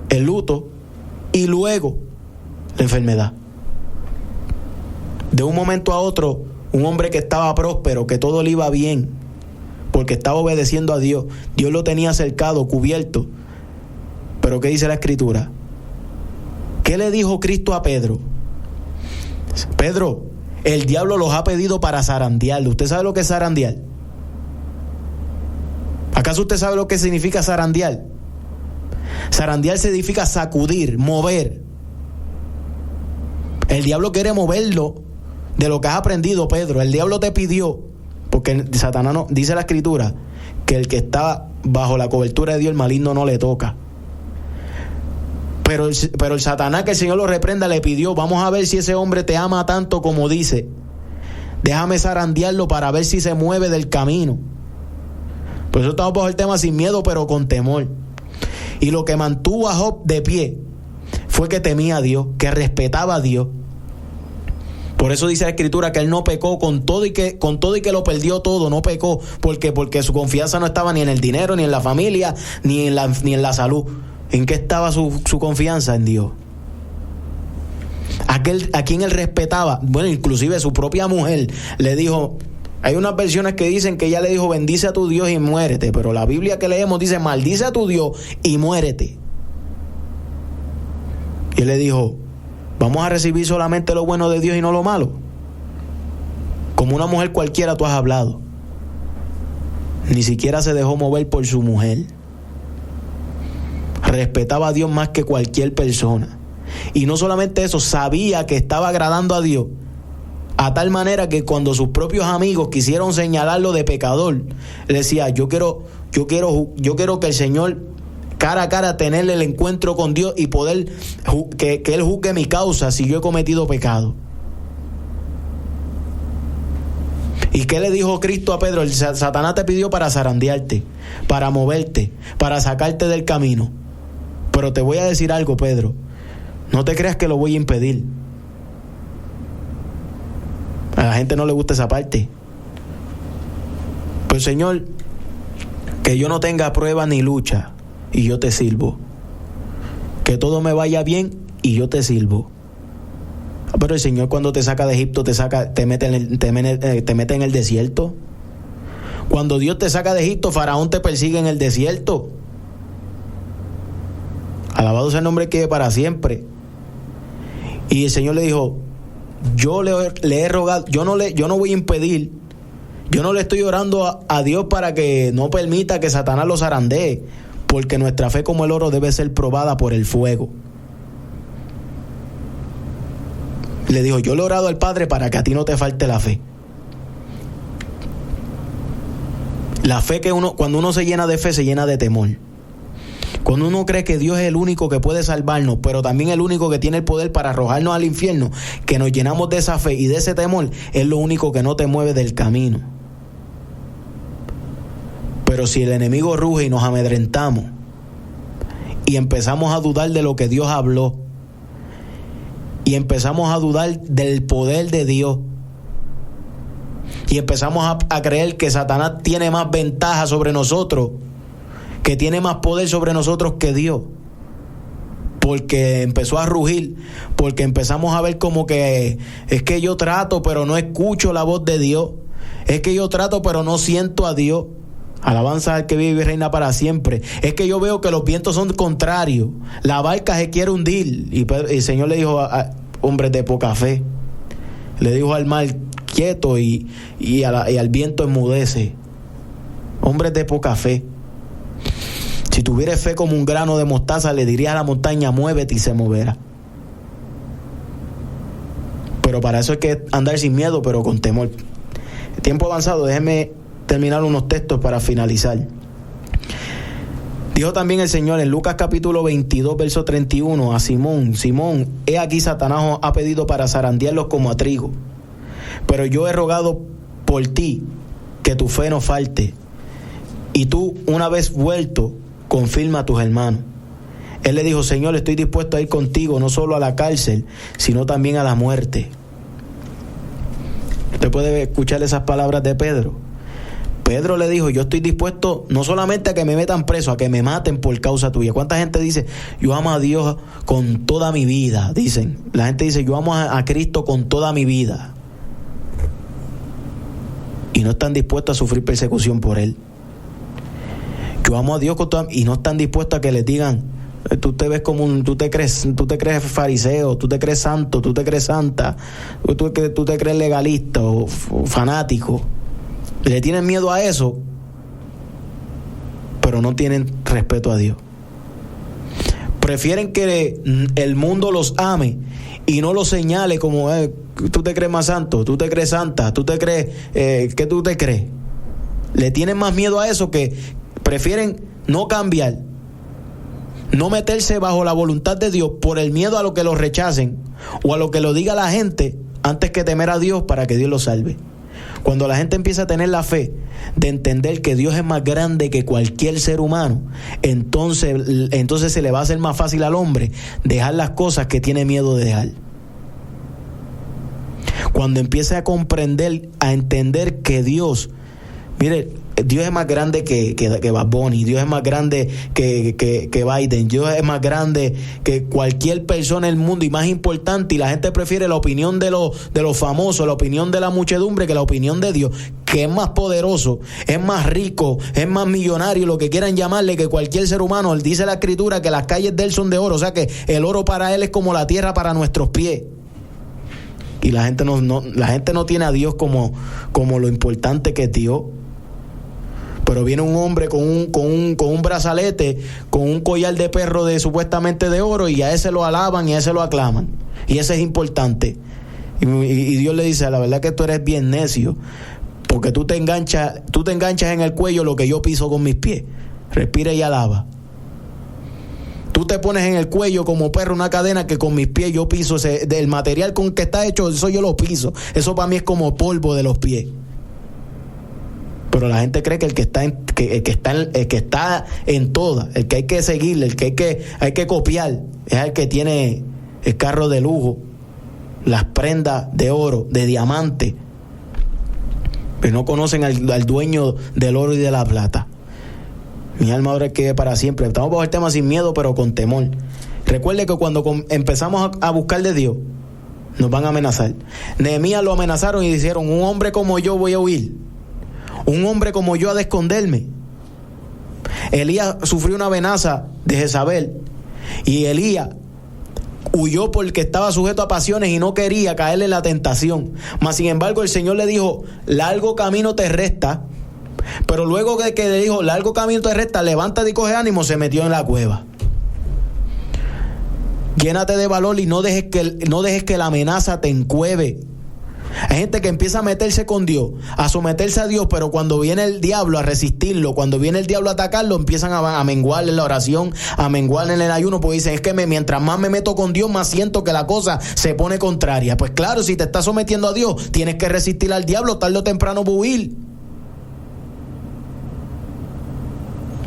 el luto y luego la enfermedad. De un momento a otro, un hombre que estaba próspero, que todo le iba bien, porque estaba obedeciendo a Dios, Dios lo tenía cercado, cubierto. Pero ¿qué dice la Escritura? ¿Qué le dijo Cristo a Pedro? Pedro, el diablo los ha pedido para zarandearlo. ¿Usted sabe lo que es zarandear? ¿Acaso usted sabe lo que significa zarandear? Zarandear significa sacudir, mover. El diablo quiere moverlo de lo que has aprendido, Pedro. El diablo te pidió, porque Satanás no, dice la Escritura, que el que está bajo la cobertura de Dios, el maligno no le toca. Pero el Satanás, que el Señor lo reprenda, le pidió: vamos a ver si ese hombre te ama tanto como dice. Déjame zarandearlo para ver si se mueve del camino. Por eso estamos bajo el tema sin miedo, pero con temor. Y lo que mantuvo a Job de pie fue que temía a Dios, que respetaba a Dios. Por eso dice la Escritura que él no pecó con todo y que lo perdió todo, no pecó porque su confianza no estaba ni en el dinero, ni en la familia, ni en la salud. ¿En qué estaba su confianza? En Dios. A quien él respetaba, bueno, inclusive su propia mujer le dijo, hay unas versiones que dicen que ella le dijo: bendice a tu Dios y muérete, pero la Biblia que leemos dice: maldice a tu Dios y muérete. Y él le dijo: vamos a recibir solamente lo bueno de Dios y no lo malo. Como una mujer cualquiera tú has hablado. Ni siquiera se dejó mover por su mujer. Respetaba a Dios más que cualquier persona. Y no solamente eso, sabía que estaba agradando a Dios, a tal manera que cuando sus propios amigos quisieron señalarlo de pecador, le decía: yo quiero que el Señor cara a cara tenerle el encuentro con Dios y poder que Él juzgue mi causa si yo he cometido pecado. ¿Y qué le dijo Cristo a Pedro? Satanás te pidió para zarandearte, para moverte, para sacarte del camino. Pero te voy a decir algo, Pedro: no te creas que lo voy a impedir. A la gente no le gusta esa parte. Pues Señor, que yo no tenga prueba ni lucha y yo te sirvo. Que todo me vaya bien y yo te sirvo. Pero el Señor, cuando te saca de Egipto, te mete en el desierto. Cuando Dios te saca de Egipto, Faraón te persigue en el desierto. Alabado sea el nombre que vive para siempre. Y el Señor le dijo: yo le he rogado, yo no voy a impedir, yo no le estoy orando a Dios para que no permita que Satanás lo zarandee, porque nuestra fe como el oro debe ser probada por el fuego. Le dijo: yo le he orado al Padre para que a ti no te falte la fe. La fe que cuando uno se llena de fe, se llena de temor. Cuando uno cree que Dios es el único que puede salvarnos, pero también el único que tiene el poder para arrojarnos al infierno, que nos llenamos de esa fe y de ese temor, es lo único que no te mueve del camino. Pero si el enemigo ruge y nos amedrentamos y empezamos a dudar de lo que Dios habló y empezamos a dudar del poder de Dios Y empezamos a creer que Satanás tiene más ventaja sobre nosotros, que tiene más poder sobre nosotros que Dios. Porque empezó a rugir, porque empezamos a ver como que es que yo trato pero no escucho la voz de Dios, es que yo trato pero no siento a Dios. Alabanza al que vive y reina para siempre. Es que yo veo que los vientos son contrarios, la barca se quiere hundir. Y el Señor le dijo a hombres de poca fe, le dijo al mar quieto y al viento enmudece. Hombres de poca fe. Si tuvieras fe como un grano de mostaza, le dirías a la montaña, muévete, y se moverá. Pero para eso hay que andar sin miedo, pero con temor. Tiempo avanzado, déjeme terminar unos textos para finalizar. Dijo también el Señor en Lucas capítulo 22, verso 31, a Simón: Simón, he aquí Satanás ha pedido para zarandearlos como a trigo, pero yo he rogado por ti que tu fe no falte, y tú, una vez vuelto, confirma a tus hermanos. Él le dijo: Señor, estoy dispuesto a ir contigo, no solo a la cárcel, sino también a la muerte. Usted puede escuchar esas palabras de Pedro. Pedro le dijo: yo estoy dispuesto no solamente a que me metan preso, a que me maten por causa tuya. ¿Cuánta gente dice: yo amo a Dios con toda mi vida? Dicen, la gente dice: yo amo a Cristo con toda mi vida, y no están dispuestos a sufrir persecución por Él. Yo amo a Dios con toda, y no están dispuestos a que les digan: tú te ves como tú te crees fariseo, tú te crees santo, tú te crees santa, tú te crees legalista o fanático. Le tienen miedo a eso, pero no tienen respeto a Dios. Prefieren que el mundo los ame y no los señale como tú te crees más santo, tú te crees santa, tú te crees ¿qué tú te crees? Le tienen más miedo a eso, que prefieren no cambiar, no meterse bajo la voluntad de Dios por el miedo a lo que los rechacen o a lo que lo diga la gente, antes que temer a Dios para que Dios los salve. Cuando la gente empieza a tener la fe de entender que Dios es más grande que cualquier ser humano, entonces se le va a hacer más fácil al hombre dejar las cosas que tiene miedo de dejar. Cuando empiece a comprender, a entender que Dios, mire, Dios es más grande que Bad Bunny, Dios es más grande que Biden, Dios es más grande que cualquier persona en el mundo, y más importante, y la gente prefiere la opinión de los famosos, la opinión de la muchedumbre, que la opinión de Dios, que es más poderoso, es más rico, es más millonario, lo que quieran llamarle, que cualquier ser humano. Él dice la Escritura que las calles de él son de oro, o sea que el oro para él es como la tierra para nuestros pies. Y la gente no tiene a Dios como lo importante que es Dios. Pero viene un hombre con un brazalete, con un collar de perro supuestamente de oro, y a ese lo alaban y a ese lo aclaman. Y ese es importante. Y Dios le dice: la verdad que tú eres bien necio, porque tú te enganchas en el cuello lo que yo piso con mis pies. Respira y alaba. Tú te pones en el cuello como perro una cadena que con mis pies yo piso, del material con que está hecho, eso yo lo piso. Eso para mí es como polvo de los pies. Pero la gente cree que el que está en toda, el que hay que seguirle, el que hay que copiar, es el que tiene el carro de lujo, las prendas de oro, de diamante. Pero no conocen al dueño del oro y de la plata. Mi alma ahora es que para siempre. Estamos bajo el tema sin miedo, pero con temor. Recuerde que cuando empezamos a buscar de Dios, nos van a amenazar. Nehemías lo amenazaron y dijeron: un hombre como yo voy a huir, un hombre como yo ha de esconderme. Elías sufrió una amenaza de Jezabel, y Elías huyó porque estaba sujeto a pasiones y no quería caerle en la tentación. Mas sin embargo el Señor le dijo: largo camino te resta. Pero luego de que le dijo: largo camino te resta, levántate y coge ánimo, se metió en la cueva. Llénate de valor y no dejes que la amenaza te encueve. Hay gente que empieza a meterse con Dios, a someterse a Dios, pero cuando viene el diablo a resistirlo, cuando viene el diablo a atacarlo, empiezan a menguar en la oración, a menguar en el ayuno, porque dicen: es que mientras más me meto con Dios, más siento que la cosa se pone contraria. Pues claro, si te estás sometiendo a Dios, tienes que resistir al diablo, tarde o temprano va a huir.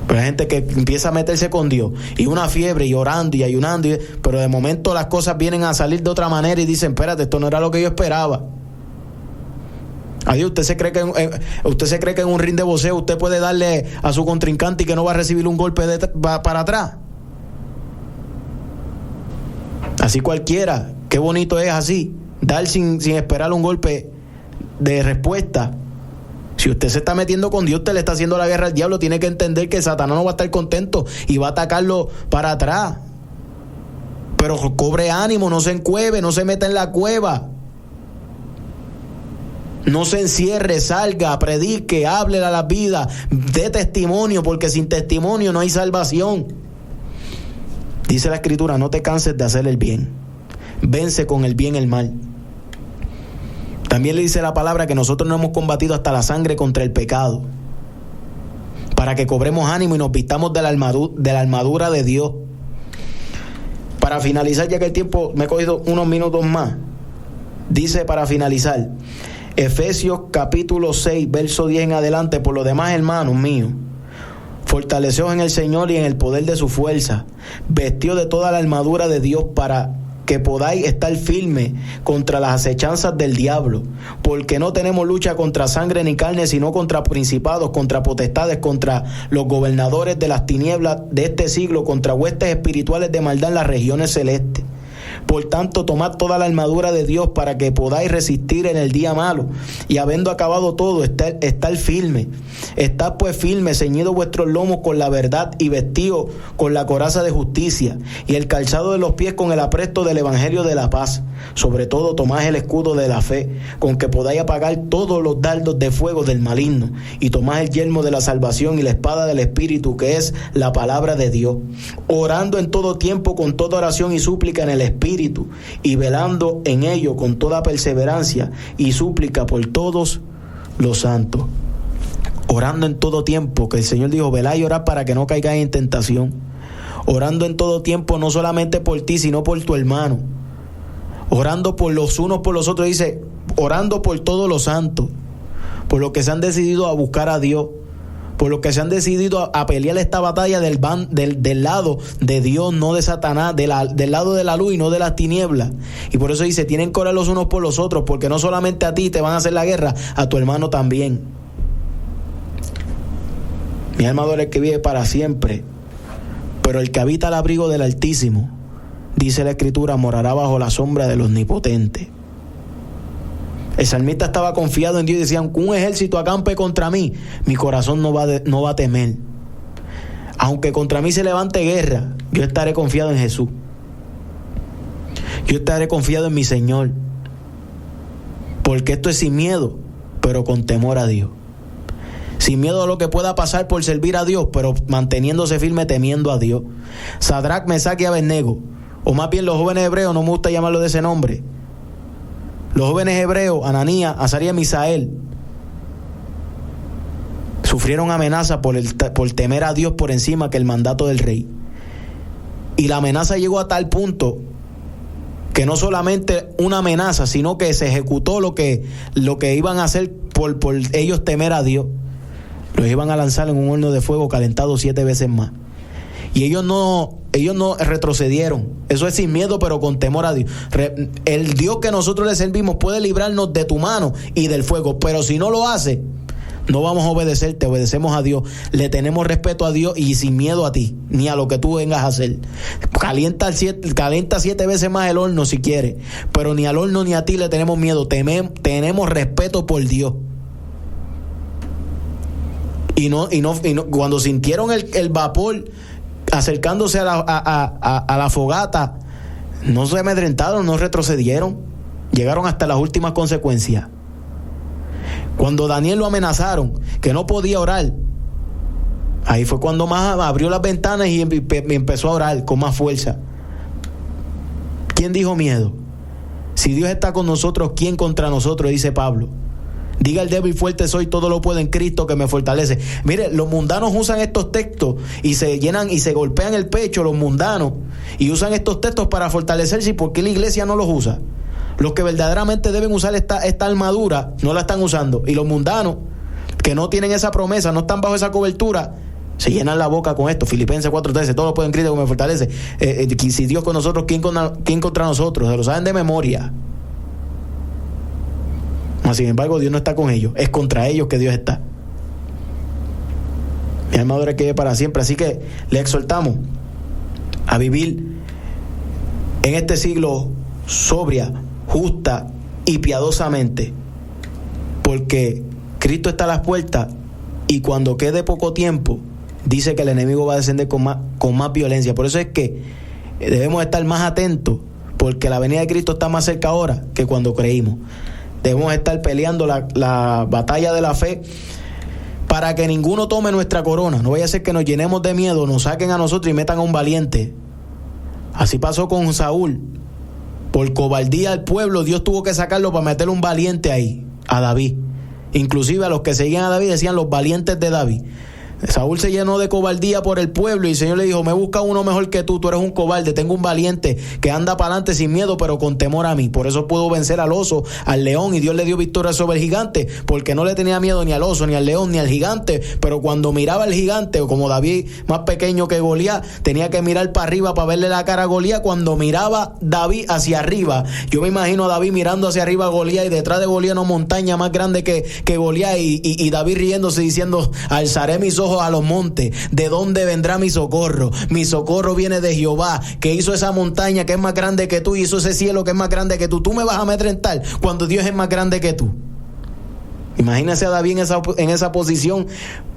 Pero hay gente que empieza a meterse con Dios, y una fiebre, y orando y ayunando, pero de momento las cosas vienen a salir de otra manera y dicen: espérate, esto no era lo que yo esperaba. Adiós, usted se cree que en un ring de boxeo usted puede darle a su contrincante y que no va a recibir un golpe para atrás. Así cualquiera, qué bonito es así, dar sin esperar un golpe de respuesta. Si usted se está metiendo con Dios, usted le está haciendo la guerra al diablo. Tiene que entender que Satanás no va a estar contento y va a atacarlo para atrás. Pero cobre ánimo, no se encueve, no se meta en la cueva. No se encierre, salga, predique, hable a la vida, dé testimonio, porque sin testimonio no hay salvación. Dice la Escritura, no te canses de hacer el bien. Vence con el bien el mal. También le dice la palabra que nosotros no hemos combatido hasta la sangre contra el pecado, para que cobremos ánimo y nos vistamos de la armadura de Dios. Para finalizar, ya que el tiempo me he cogido unos minutos más, dice para finalizar, Efesios capítulo 6, verso 10 en adelante: por lo demás, hermanos míos, fortaleceos en el Señor y en el poder de su fuerza, vestidos de toda la armadura de Dios para que podáis estar firmes contra las acechanzas del diablo, porque no tenemos lucha contra sangre ni carne, sino contra principados, contra potestades, contra los gobernadores de las tinieblas de este siglo, contra huestes espirituales de maldad en las regiones celestes. Por tanto, tomad toda la armadura de Dios para que podáis resistir en el día malo, y habiendo acabado todo, estar firme. Estad pues firmes, ceñidos vuestros lomos con la verdad y vestidos con la coraza de justicia, y el calzado de los pies con el apresto del evangelio de la paz. Sobre todo, tomad el escudo de la fe, con que podáis apagar todos los dardos de fuego del maligno, y tomad el yelmo de la salvación y la espada del Espíritu, que es la palabra de Dios, orando en todo tiempo con toda oración y súplica en el Espíritu, y velando en ello con toda perseverancia y súplica por todos los santos. Orando en todo tiempo, que el Señor dijo, velad y orad para que no caigáis en tentación. Orando en todo tiempo, no solamente por ti, sino por tu hermano. Orando por los unos por los otros, dice, orando por todos los santos, por los que se han decidido a buscar a Dios, por los que se han decidido a pelear esta batalla del lado de Dios, no de Satanás, del lado de la luz y no de las tinieblas. Y por eso dice, tienen que orar los unos por los otros, porque no solamente a ti te van a hacer la guerra, a tu hermano también. Mi alma adora el que vive para siempre, pero el que habita al abrigo del Altísimo, dice la Escritura, morará bajo la sombra del Omnipotente. El salmista estaba confiado en Dios y decía, aunque un ejército acampe contra mí, mi corazón no va a temer. Aunque contra mí se levante guerra, yo estaré confiado en Jesús. Yo estaré confiado en mi Señor. Porque esto es sin miedo, pero con temor a Dios. Sin miedo a lo que pueda pasar por servir a Dios, pero manteniéndose firme temiendo a Dios. Sadrac, Mesac y Abednego, o más bien los jóvenes hebreos, no me gusta llamarlo de ese nombre. Los jóvenes hebreos, Ananías, Azarías y Misael, sufrieron amenaza por temer a Dios por encima que el mandato del rey. Y la amenaza llegó a tal punto que no solamente una amenaza, sino que se ejecutó lo que iban a hacer por ellos temer a Dios. Los iban a lanzar en un horno de fuego calentado 7 veces más. Y ellos no retrocedieron. Eso es sin miedo, pero con temor a Dios. El Dios que nosotros le servimos puede librarnos de tu mano y del fuego, pero si no lo hace, no vamos a obedecerte, obedecemos a Dios. Le tenemos respeto a Dios y sin miedo a ti, ni a lo que tú vengas a hacer. Calienta 7 veces más el horno si quieres, pero ni al horno ni a ti le tenemos miedo. Tenemos respeto por Dios. Y no, cuando sintieron el vapor acercándose a la fogata, no se amedrentaron, no retrocedieron, llegaron hasta las últimas consecuencias. Cuando Daniel lo amenazaron que no podía orar, ahí fue cuando más abrió las ventanas y empezó a orar con más fuerza. ¿Quién dijo miedo? Si Dios está con nosotros, ¿quién contra nosotros? Dice Pablo. Diga el débil fuerte soy, todo lo puedo en Cristo que me fortalece. Mire, los mundanos usan estos textos y se llenan y se golpean el pecho, los mundanos, y usan estos textos para fortalecerse. ¿Y por qué la iglesia no los usa? Los que verdaderamente deben usar esta armadura no la están usando, y los mundanos que no tienen esa promesa, no están bajo esa cobertura, se llenan la boca con esto. Filipenses 4:13, todo lo puedo en Cristo que me fortalece. Si Dios con nosotros, ¿quién contra nosotros? Se lo saben de memoria. Mas, sin embargo, Dios no está con ellos, es contra ellos que Dios está. Mi alma adora que vive para siempre. Así que le exhortamos a vivir en este siglo sobria, justa y piadosamente, porque Cristo está a las puertas, y cuando quede poco tiempo, dice que el enemigo va a descender con más violencia. Por eso es que debemos estar más atentos, porque la venida de Cristo está más cerca ahora que cuando creímos. Debemos estar peleando la batalla de la fe, para que ninguno tome nuestra corona. No vaya a ser que nos llenemos de miedo, nos saquen a nosotros y metan a un valiente. Así pasó con Saúl. Por cobardía del pueblo, Dios tuvo que sacarlo para meter un valiente ahí, a David. Inclusive a los que seguían a David decían los valientes de David. Saúl se llenó de cobardía por el pueblo y el Señor le dijo: me busca uno mejor que tú eres un cobarde, tengo un valiente que anda para adelante sin miedo pero con temor a mí. Por eso pudo vencer al oso, al león, y Dios le dio victoria sobre el gigante, porque no le tenía miedo ni al oso, ni al león, ni al gigante. Pero cuando miraba al gigante, o como David más pequeño que Goliat, tenía que mirar para arriba para verle la cara a Goliat. Cuando miraba David hacia arriba, yo me imagino a David mirando hacia arriba a Goliat, y detrás de Goliat una montaña más grande que Goliat, y David riéndose diciendo: alzaré mis ojos a los montes, ¿de dónde vendrá mi socorro? Mi socorro viene de Jehová, que hizo esa montaña que es más grande que tú, y hizo ese cielo que es más grande que tú. Tú me vas a amedrentar cuando Dios es más grande que tú. Imagínese a David en esa posición,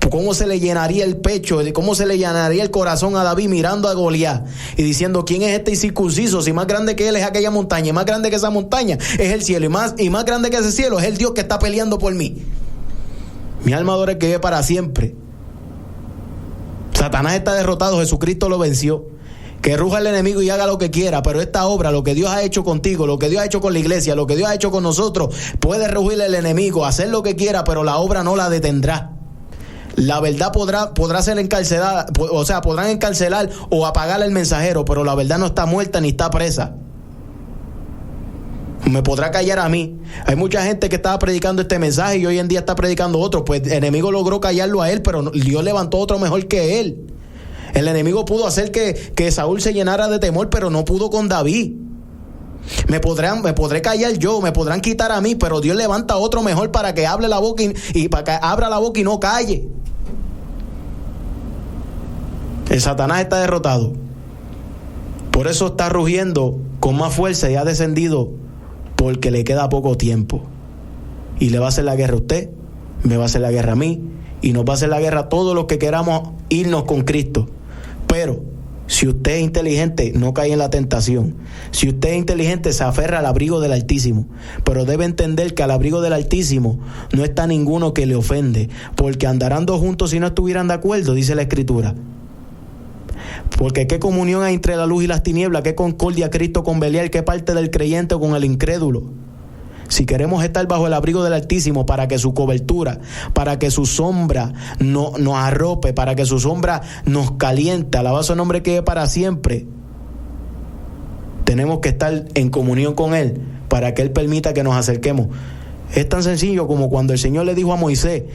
cómo se le llenaría el pecho, cómo se le llenaría el corazón a David mirando a Goliat y diciendo: ¿quién es este incircunciso? Si más grande que él es aquella montaña, y más grande que esa montaña es el cielo, y más grande que ese cielo es el Dios que está peleando por mí. Mi alma adora el que vive para siempre. Satanás está derrotado, Jesucristo lo venció. Que ruja el enemigo y haga lo que quiera, pero esta obra, lo que Dios ha hecho contigo, lo que Dios ha hecho con la iglesia, lo que Dios ha hecho con nosotros, puede rugir el enemigo, hacer lo que quiera, pero la obra no la detendrá. La verdad podrá ser encarcelada, o sea, podrán encarcelar o apagar el mensajero, pero la verdad no está muerta ni está presa. Me podrá callar a mí. Hay mucha gente que estaba predicando este mensaje y hoy en día está predicando otro. Pues el enemigo logró callarlo a él, pero Dios levantó otro mejor que él. El enemigo pudo hacer que Saúl se llenara de temor, pero no pudo con David. Me podré callar yo, me podrán quitar a mí, pero Dios levanta otro mejor para que hable la boca y para que abra la boca y no calle. El Satanás está derrotado. Por eso está rugiendo con más fuerza y ha descendido, porque le queda poco tiempo. Y le va a hacer la guerra a usted, me va a hacer la guerra a mí, y nos va a hacer la guerra a todos los que queramos irnos con Cristo. Pero si usted es inteligente, no cae en la tentación. Si usted es inteligente, se aferra al abrigo del Altísimo. Pero debe entender que al abrigo del Altísimo no está ninguno que le ofende, porque andarán dos juntos si no estuvieran de acuerdo, dice la Escritura. Porque qué comunión hay entre la luz y las tinieblas, qué concordia Cristo con Belial, qué parte del creyente con el incrédulo. Si queremos estar bajo el abrigo del Altísimo, para que su cobertura, para que su sombra nos arrope, para que su sombra nos caliente, alabado su nombre que es para siempre, tenemos que estar en comunión con Él, para que Él permita que nos acerquemos. Es tan sencillo como cuando el Señor le dijo a Moisés: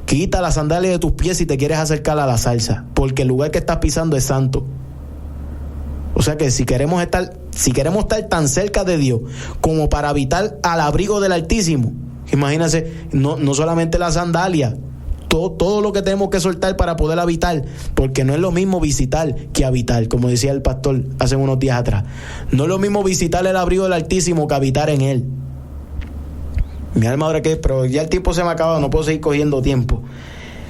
quita las sandalias de tus pies si te quieres acercar a la zarza, porque el lugar que estás pisando es santo. O sea que si queremos estar tan cerca de Dios como para habitar al abrigo del Altísimo, imagínense, no solamente las sandalias, todo lo que tenemos que soltar para poder habitar, porque no es lo mismo visitar que habitar, como decía el pastor hace unos días atrás. No es lo mismo visitar el abrigo del Altísimo que habitar en él. Mi alma adora que, pero ya el tiempo se me ha acabado, no puedo seguir cogiendo tiempo.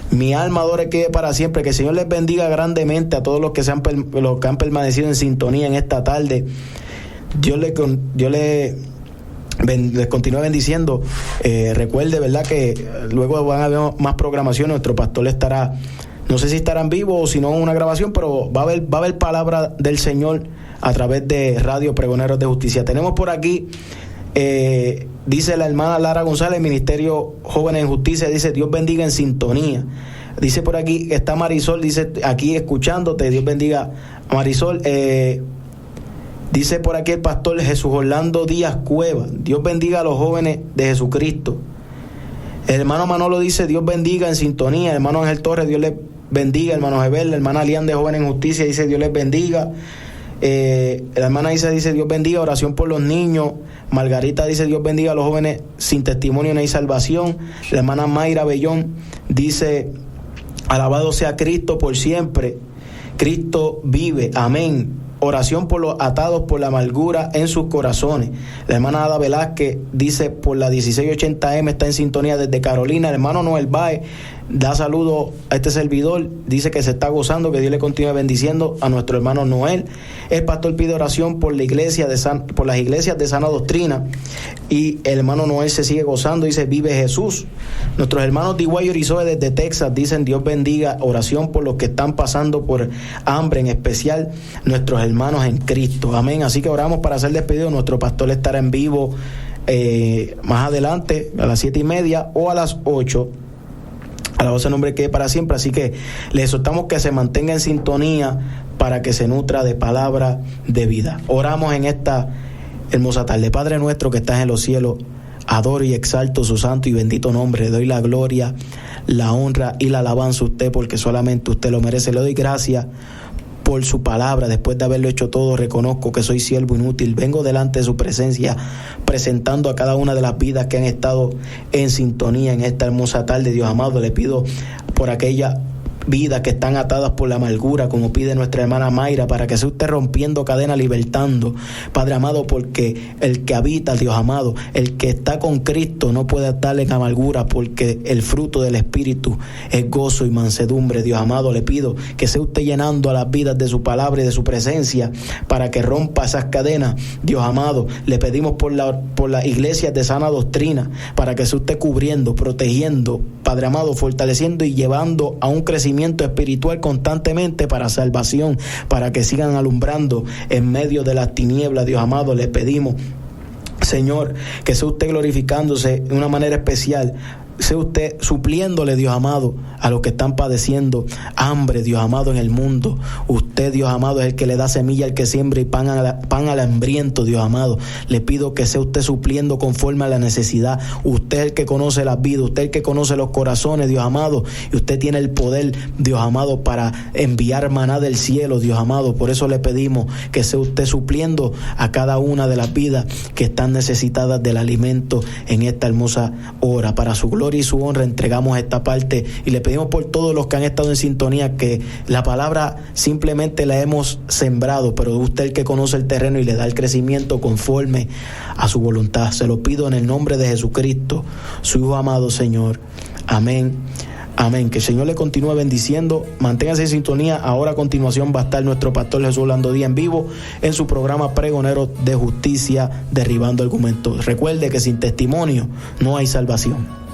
Mi alma adora que para siempre. Que el Señor les bendiga grandemente a todos los que han permanecido en sintonía en esta tarde. Dios les continúe bendiciendo. Recuerde, ¿verdad?, que luego van a haber más programación. Nuestro pastor estará, no sé si estará en vivo o si no en una grabación, pero va a haber palabra del Señor a través de Radio Pregoneros de Justicia. Tenemos por aquí, dice la hermana Lara González, Ministerio Jóvenes en Justicia, dice: Dios bendiga en sintonía. Dice por aquí, está Marisol, dice aquí escuchándote, Dios bendiga a Marisol. Dice por aquí el pastor Jesús Orlando Díaz Cueva: Dios bendiga a los jóvenes de Jesucristo. El hermano Manolo dice: Dios bendiga en sintonía. El hermano Ángel Torres: Dios les bendiga. El hermano Gebel, la hermana Lian de Jóvenes en Justicia, dice: Dios les bendiga. La hermana Isa dice: Dios bendiga, oración por los niños. Margarita dice: Dios bendiga a los jóvenes sin testimonio no hay salvación. La hermana Mayra Bellón dice: alabado sea Cristo por siempre, Cristo vive, amén. Oración por los atados por la amargura en sus corazones. La hermana Ada Velázquez dice: por la 1680M está en sintonía desde Carolina. El hermano Noel Baez da saludo a este servidor, dice que se está gozando, que Dios le continúe bendiciendo a nuestro hermano Noel. El pastor pide oración por la iglesia por las iglesias de sana doctrina, y el hermano Noel se sigue gozando, dice: vive Jesús. Nuestros hermanos de Iguay Orizoe desde Texas dicen: Dios bendiga, oración por los que están pasando por hambre, en especial nuestros hermanos en Cristo, amén. Así que oramos para ser despedidos. Nuestro pastor estará en vivo más adelante a las 7:30 o a las 8. Alabado sea el nombre que es para siempre. Así que les exhortamos que se mantenga en sintonía para que se nutra de palabra de vida. Oramos en esta hermosa tarde. Padre nuestro que estás en los cielos, adoro y exalto su santo y bendito nombre. Le doy la gloria, la honra y la alabanza a usted, porque solamente usted lo merece. Le doy gracias por su palabra. Después de haberlo hecho todo, reconozco que soy siervo inútil. Vengo delante de su presencia, presentando a cada una de las vidas que han estado en sintonía en esta hermosa tarde. Dios amado, le pido por aquella vidas que están atadas por la amargura, como pide nuestra hermana Mayra, para que sea usted rompiendo cadenas, libertando, Padre amado, porque el que habita, Dios amado, el que está con Cristo no puede estar en amargura, porque el fruto del Espíritu es gozo y mansedumbre. Dios amado, le pido que sea usted llenando a las vidas de su palabra y de su presencia, para que rompa esas cadenas. Dios amado, le pedimos por la iglesia de sana doctrina, para que sea usted cubriendo, protegiendo, Padre amado, fortaleciendo y llevando a un crecimiento espiritual constantemente para salvación, para que sigan alumbrando en medio de las tinieblas. Dios amado, le pedimos, Señor, que sea usted glorificándose de una manera especial, sea usted supliéndole, Dios amado, a los que están padeciendo hambre, Dios amado, en el mundo. Usted, Dios amado, es el que le da semilla al que siembra y pan al hambriento, Dios amado. Le pido que sea usted supliendo conforme a la necesidad. Usted es el que conoce las vidas, usted es el que conoce los corazones, Dios amado, y usted tiene el poder, Dios amado, para enviar maná del cielo, Dios amado. Por eso le pedimos que sea usted supliendo a cada una de las vidas que están necesitadas del alimento en esta hermosa hora. Para su gloria y su honra entregamos esta parte, y le pedimos por todos los que han estado en sintonía, que la palabra simplemente la hemos sembrado, pero usted el que conoce el terreno y le da el crecimiento conforme a su voluntad. Se lo pido en el nombre de Jesucristo, su Hijo amado, Señor. Amén. Amén. Que el Señor le continúe bendiciendo. Manténgase en sintonía. Ahora a continuación va a estar nuestro pastor Jesús Orlando Díaz en vivo en su programa Pregonero de Justicia, derribando argumentos. Recuerde que sin testimonio no hay salvación.